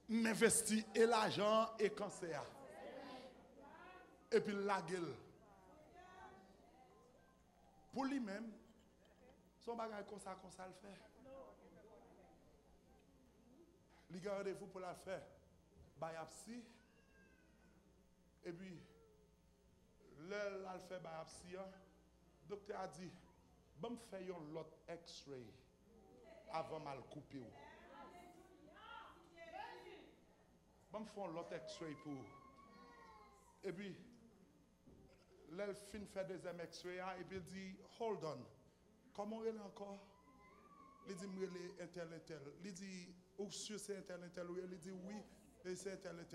M'investit et l'argent et cancer. Et puis la gueule. Pour lui-même, son bagage comme ça le fait. Il a rendez-vous pour la faire. Biopsie. Et puis, là, il fait biopsie. docteur a dit, bon, faire l'autre X-ray avant mal couper. Bon, faire l'autre X-ray pour. Et puis, l'elfine fait deuxième X-ray, et puis il dit, hold on, comment elle est encore? Il dit, moi, elle est intel. Il dit, ou sûr c'est intel. Il dit, oui, c'est intel.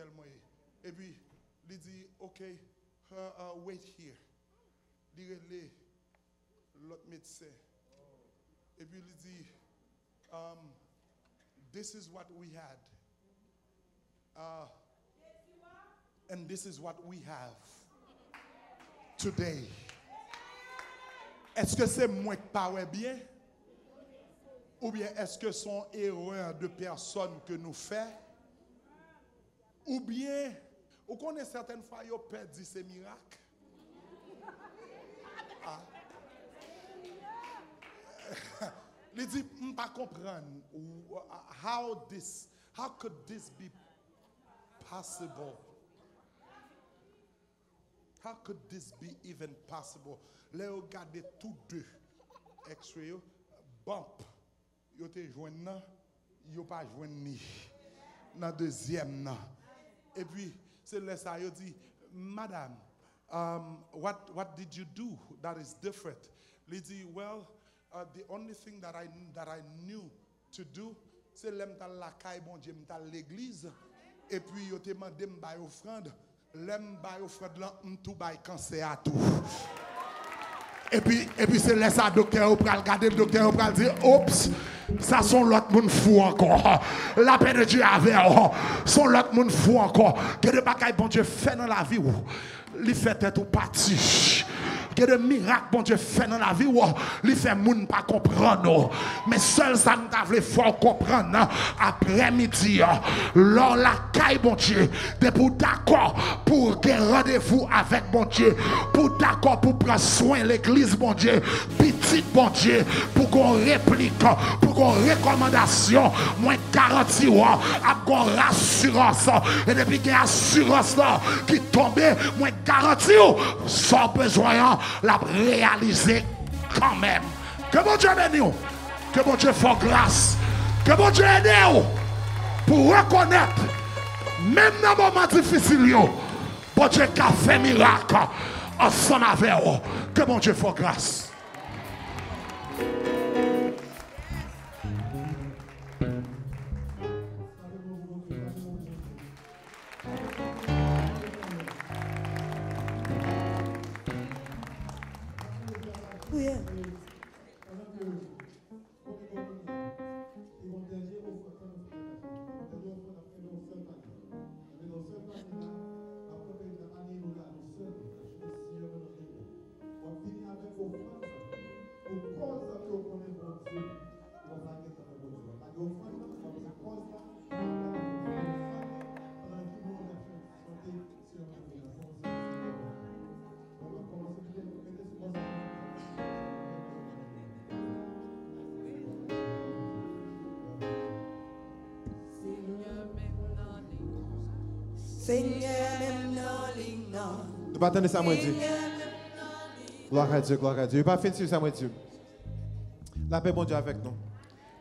Et puis, il dit, ok, wait here. Il dit, l'autre médecin. Et puis, il dit, this is what we had. And this is what we have today. Est-ce que c'est moi qui parle bien? Ou bien est-ce que son erreur de personne que nous fait? Ou bien, vous connaissez certaines fois, vous perdez ces miracles? Ah. Il dit, je ne peux pas comprendre. How could this be possible? How could this be even possible? Là, regardez tous deux X-ray, bump. Yo te joindre nan, yo pas joindre ni. Dans deuxième nan. Et puis c'est là ça yo dit, madame, what did you do that is different? Li dit, well, the only thing that I knew to do, c'est l'aime ta la caille bon Dieu, m'ta l'église et puis yo te mandé m'bay offrande, l'aime bay offrande là m'tou bay cancer à tout. Et puis c'est là ça docteur ou pral regarder le docteur ou pral dire oups ça sont l'autre monde fou encore la paix de Dieu avec sont l'autre monde fou encore que de bagaille bon Dieu fait dans la vie ou il fait tête ou parti que de miracles bon Dieu fait dans la vie ou il fait moun pas comprendre mais seul ça nous t'avait fort comprendre après-midi lors la caille bon Dieu de pour d'accord pour que rendez-vous avec bon Dieu pour d'accord pour prendre soin l'église bon Dieu petit bon Dieu pour qu'on réplique pour qu'on recommandation moins garantie ou à qu'on rassurance et depuis qu'il y a assurance là qui tombe moins garantie sans besoin la réaliser quand même. Que bon Dieu bénisse, que bon Dieu fasse grâce, que bon Dieu aide pour reconnaître, même dans les moments difficiles, bon Dieu qui a fait miracle ensemble avec vous. Que bon Dieu fasse grâce. Nous pas attendre ça, moi Dieu. Gloire à Dieu, gloire à Dieu. Il pas fini sur ça, moi Dieu. La paix, bon Dieu, avec nous.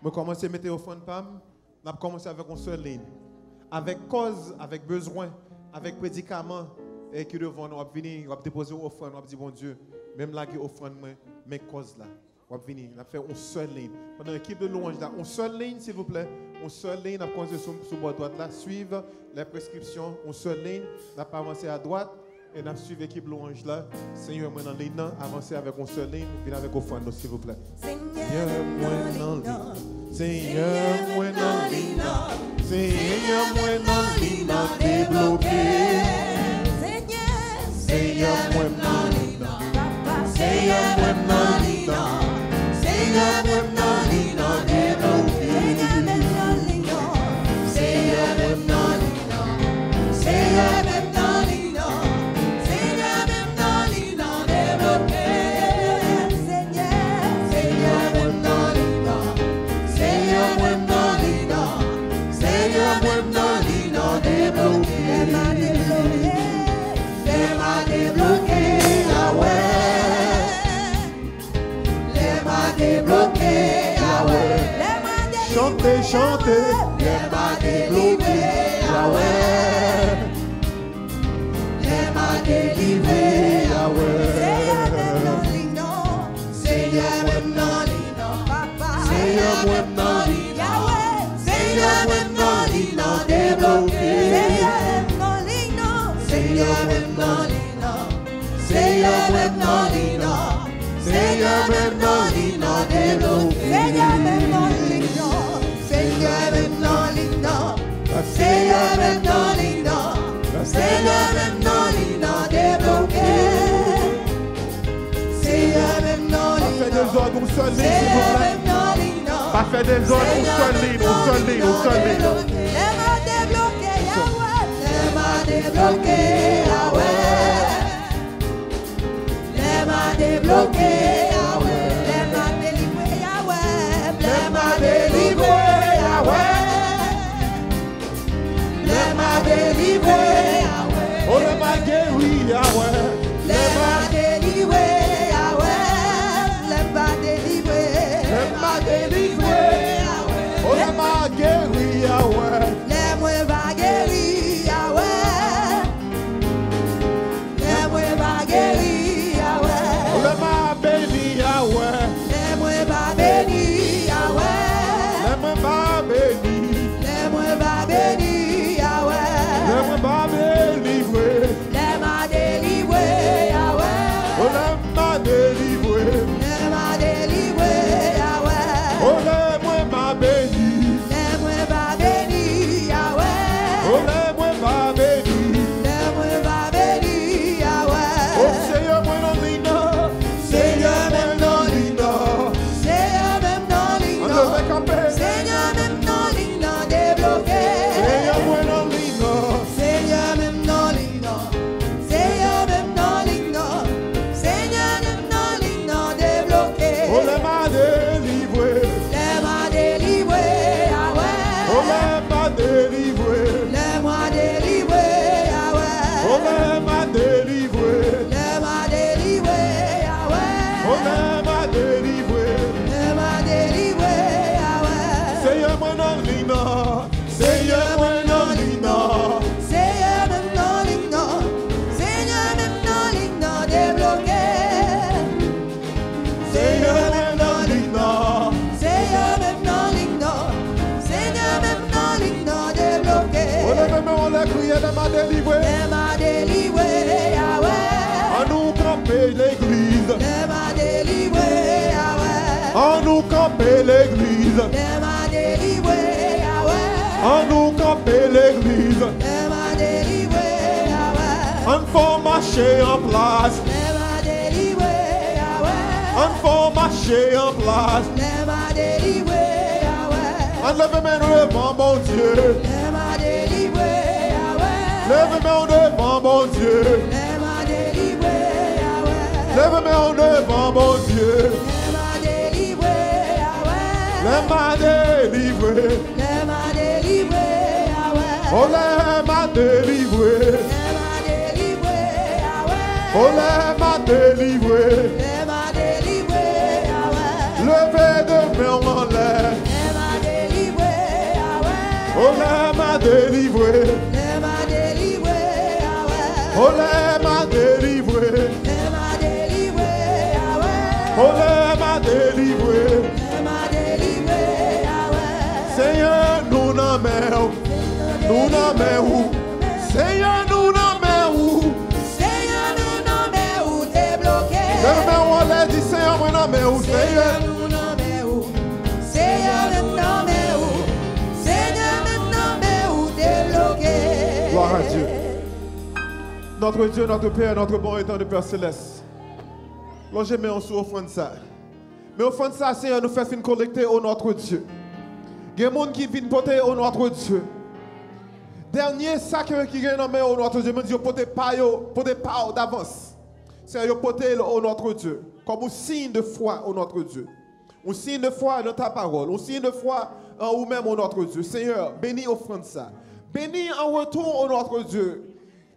Nous commençons à mettre au fond de PAM. Nous avons commencé avec une seule ligne. Avec cause, avec besoin, avec prédicaments, et qui devons nous venir, nous déposer au fond, nous dire, bon Dieu, même là qui offre mais cause là. On va venir, on va faire une seule ligne. Pendant l'équipe de louange là, une seule ligne, s'il vous plaît. Une seule ligne, on va commencer sur le bord droite là. Suivre les prescriptions, une seule ligne. On va avancer à droite. Et on va suivre l'équipe louange là. Seigneur, moi dans la ligne, avancez avec une seule ligne. Venez avec au fond, s'il vous plaît. Seigneur, moi dans la ligne. Seigneur, moi dans la ligne. Seigneur, moi dans la ligne. Débloqué. Seigneur, moi dans la ligne. Seigneur, moi dans la ligne. Seigneur, moi dans la ligne. Débloqué. Seigneur, moi dans la ligne. Seigneur, moi dans la ligne. Seigneur, chanter, chanter. Elle m'a délivré, Yahweh. elle m'a délivré, Seigneur, même non, papa. Seigneur, même non, Seigneur, même non, débloqué. Seigneur, même non, Seigneur, même non, Seigneur, même non, débloqué. Seigneur, même non, Seigneur, même non, Seigneur, même non, Seigneur, même non, débloqué. Seigneur, même non, Fais des ordres ou seul ligne, s'il vous plaît. Pas fait des ordres ou seul ligne, ou seul ligne, ou seul ligne. Elle m'a débloqué, Yahweh. Elle m'a débloqué, Yahweh. Elle m'a débloqué, Yahweh. Elle m'a délivré, Yahweh. Elle m'a délivré, Yahweh. Elle m'a délivré, Yahweh. Oh, le m'a guéri, Yahweh. Elle m'a délivré, Yahweh. Elle m'a délivré, Elle m'a délivré. Yahweh. Oh, le m'a guéri, Yahweh. Laisse-moi va guérir, Yahweh. Laisse-moi va guérir, Yahweh. Oh, le m'a béni, Yahweh. Laisse-moi va bénir, Yahweh. Le m'a béni. Laisse-moi va bénir, Yahweh. Le m'a délivré. Laisse-moi délivrer, Yahweh. Oh, le m'a délivré. Laisse-moi délivrer, Yahweh. Oh, le m'a béni. Laisse-moi va bénir, Yahweh. Oh, le m'a béni. Laisse-moi va bénir, Yahweh. Oh, Seigneur, moi non ligne. Seigneur, même non ligne. Seigneur, même dans On l'ignorance. devait camper. Seigneur, même dans l'ignorance, débloqué. Seigneur, moi non ligne. Seigneur, même dans l'ignorance. Seigneur, même dans l'ignorance. Seigneur, même dans l'ignorance, débloqué. Oh, le m'a délivré. Laisse-moi délivrer, Yahweh. Oh, le m'a délivré. Laisse-moi délivrer, Yahweh. Oh, le m'a délivré. Laisse-moi délivrer, Yahweh. Oh, le m'a délivré. Laisse-moi délivrer, Yahweh. Seigneur, moi non ligne. Seigneur, moi non ligne. Seigneur, même dans l'ignorance. Seigneur, même dans l'ignorance, débloqué. Seigneur, moi non ligne. Seigneur, même dans l'ignorance. Seigneur, même dans l'ignorance, débloqué. Oh, le même on l'a crié, le m'a délivré. Elle m'a délivré, Yahweh. En nous camper l'église. Elle m'a délivré, Yahweh. En nous camper l'église. Elle m'a délivré, Yahweh. En nous camper l'église. Elle m'a délivré, Yahweh. En faut marcher en place. Elle m'a délivré, Yahweh. En faut marcher en place. Elle m'a délivré, Yahweh. En lève main devant mon Dieu. Elle m'a délivré, Yahweh. Lève main devant mon Dieu. Elle m'a délivré, Yahweh. Lève main devant mon Dieu. Elle m'a délivré, Yahweh. Le m'a délivré. Elle m'a délivré, Yahweh. Oh, le m'a délivré. Elle m'a délivré, Yahweh. Oh, le m'a délivré. Elle m'a délivré, Yahweh. Levez de main en l'air. Elle m'a délivré, Yahweh. Oh, le m'a délivré. Elle m'a délivré, Yahweh. Oh, le m'a délivré. Elle m'a délivré, Yahweh. Oh, le m'a délivré. Elle m'a délivré, Yahweh. Seigneur, nous n'aimons. Nous n'aimons. Seigneur, nous n'aimons. Seigneur, nous nommons où t'es bloqué. Lève main en l'air, dit Seigneur, moi n'aimons. Seigneur, Seigneur. nous nommons où. Seigneur, nous nommons où. Seigneur, nous nommons où t'es bloqué. Gloire à Dieu. Notre Dieu, notre Père, notre bon étant de Père Céleste. Là, je mets en sous offrande ça. Mais offrande ça, Seigneur, nous fait fin collecter au notre Dieu. Il y a des gens qui viennent porter au notre Dieu. Dernier sacre qui vient nommé au notre Dieu, me dit, portez pas d'avance. Seigneur, portez au notre Dieu. Comme un signe de foi au notre Dieu. Un signe de foi dans ta parole. Un signe de foi en vous-même au notre Dieu. Seigneur, bénis offrande ça. Bénis en retour au notre Dieu.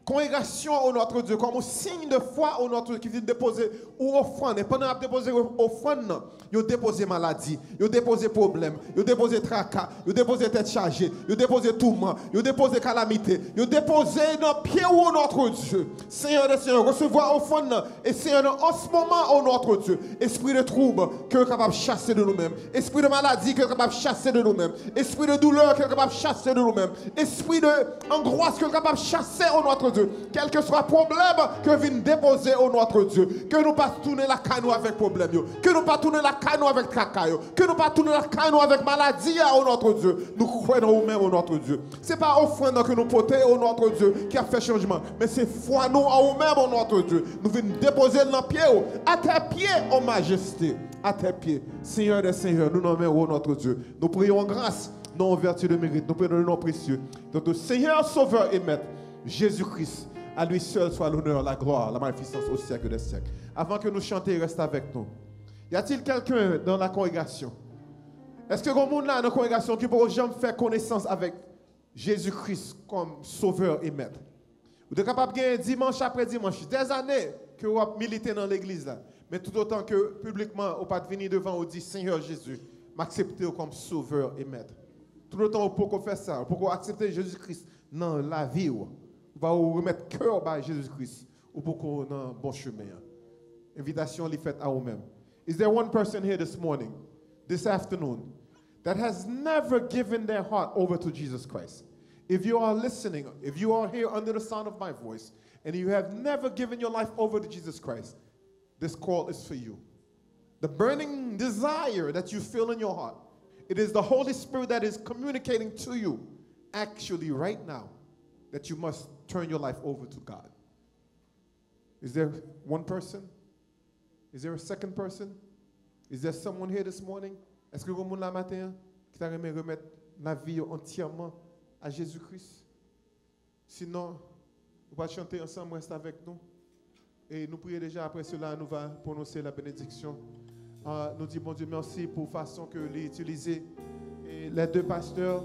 congrégation au notre Dieu, comme un signe de foi au notre Dieu, qui vient déposer ou offrande. Et pendant qu'ils déposer offrande, ils déposé maladie, ils déposé problème, ils déposé tracas, ils déposé tête chargée, ils déposé tourment, ils déposé calamité, ils déposé dans pied au notre Dieu. Seigneur des Seigneurs, recevoir offrande et Seigneur, en ce moment au notre Dieu, esprit de trouble que nous sommes capables de chasser de nous-mêmes, esprit de maladie que nous sommes capables de chasser de nous-mêmes, esprit de douleur que nous sommes capables de chasser de nous-mêmes, esprit d'angoisse que nous sommes capables de chasser au notre Dieu. Quel que soit le problème que vient déposer au notre Dieu, que nous pas tourner la canou avec problème, que nous pas tourner la canou avec tracas, que nous pas tourner la canou avec maladie au notre Dieu. Nous croyons nous-mêmes au notre Dieu. Ce n'est pas offrande que nous portons au notre Dieu qui a fait changement, mais c'est foi nous en nous-mêmes au notre Dieu. Nous venons déposer dans pied, à tes pieds, ô majesté, à tes pieds. Seigneur des Seigneurs, nous nommons au notre Dieu. Nous prions en grâce, non en vertu de mérite. Nous prions le nom précieux. Notre Seigneur, Sauveur et Maître, Jésus-Christ, à lui seul soit l'honneur, la gloire, la magnificence au siècle des siècles. Avant que nous chantions, reste avec nous. Y a-t-il quelqu'un dans la congrégation? Est-ce que le monde là dans la congrégation qui peut jamais faire connaissance avec Jésus-Christ comme sauveur et maître? Vous êtes capable de gagner dimanche après dimanche, des années que vous avez milité dans l'église là, mais tout autant que publiquement, vous pas venir devant vous dire Seigneur Jésus, m'accepter comme sauveur et maître. Tout autant vous pouvez faire ça, vous pouvez accepter Jésus-Christ dans la vie. Vous va vous remettre cœur à Jésus-Christ ou pour qu'on ait un bon chemin. Invitation est faite à vous-même. Is there one person here this morning, this afternoon, that has never given their heart over to Jesus Christ? If you are listening, if you are here under the sound of my voice, and you have never given your life over to Jesus Christ, this call is for you. The burning desire that you feel in your heart, it is the Holy Spirit that is communicating to you, actually right now, that you must turn your life over to God. Is there one person? Is there a second person? Is there someone here this morning? Est-ce que vous avez la matin qui t'a remettre la vie entièrement à Jésus-Christ? Sinon, on va chanter ensemble, reste avec nous. Et nous prions déjà après cela, nous va prononcer la bénédiction. Nous disons, bon Dieu, merci pour la façon que les utiliser. Et les deux pasteurs,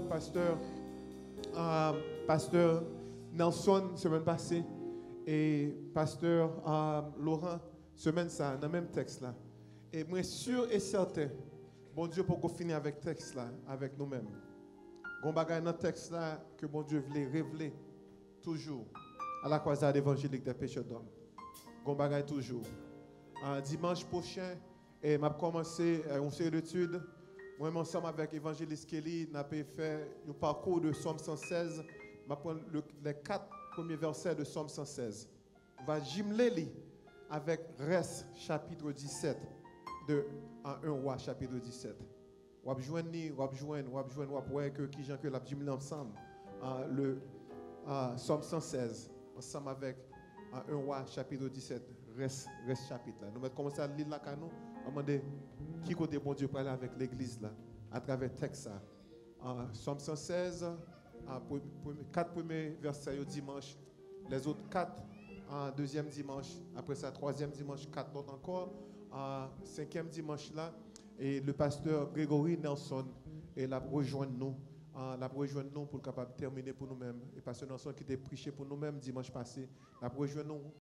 pasteur Nelson, semaine passée, et pasteur Laurent, semaine ça, dans le même texte là. Et moi, sûr et certain, bon Dieu, pour qu'on finisse avec le texte là, avec nous-mêmes. Gon bagay dans le texte là, que bon Dieu voulait révéler toujours à la croisade évangélique des pécheurs d'hommes. Gon bagay toujours. Dimanche prochain, et m'a commencé une série d'études. Moi, ensemble avec Évangéliste Kelly, nous avons fait un parcours de Somme 116. Je vais prendre les 4 premiers versets de Somme 116. On va jumeler avec Reste chapitre 17 de 1 Roi chapitre 17. On va joindre, que qui j'en que la jumeler ensemble. Le Somme 116 ensemble avec 1 Roi chapitre 17. Reste chapitre là. Nous allons commencer à lire là quand nous. On va demander qui côté bon Dieu parler avec l'église là, à travers le texte. Somme 116, 4 premiers versets au dimanche, les autres 4 deuxième dimanche, après ça, troisième dimanche, 4 autres encore, cinquième dimanche là, et le pasteur Grégory Nelson et la rejoindre nous. Pour capable terminer pour nous-mêmes. Et pasteur Nelson qui était prêché pour nous-mêmes dimanche passé, la rejoindre nous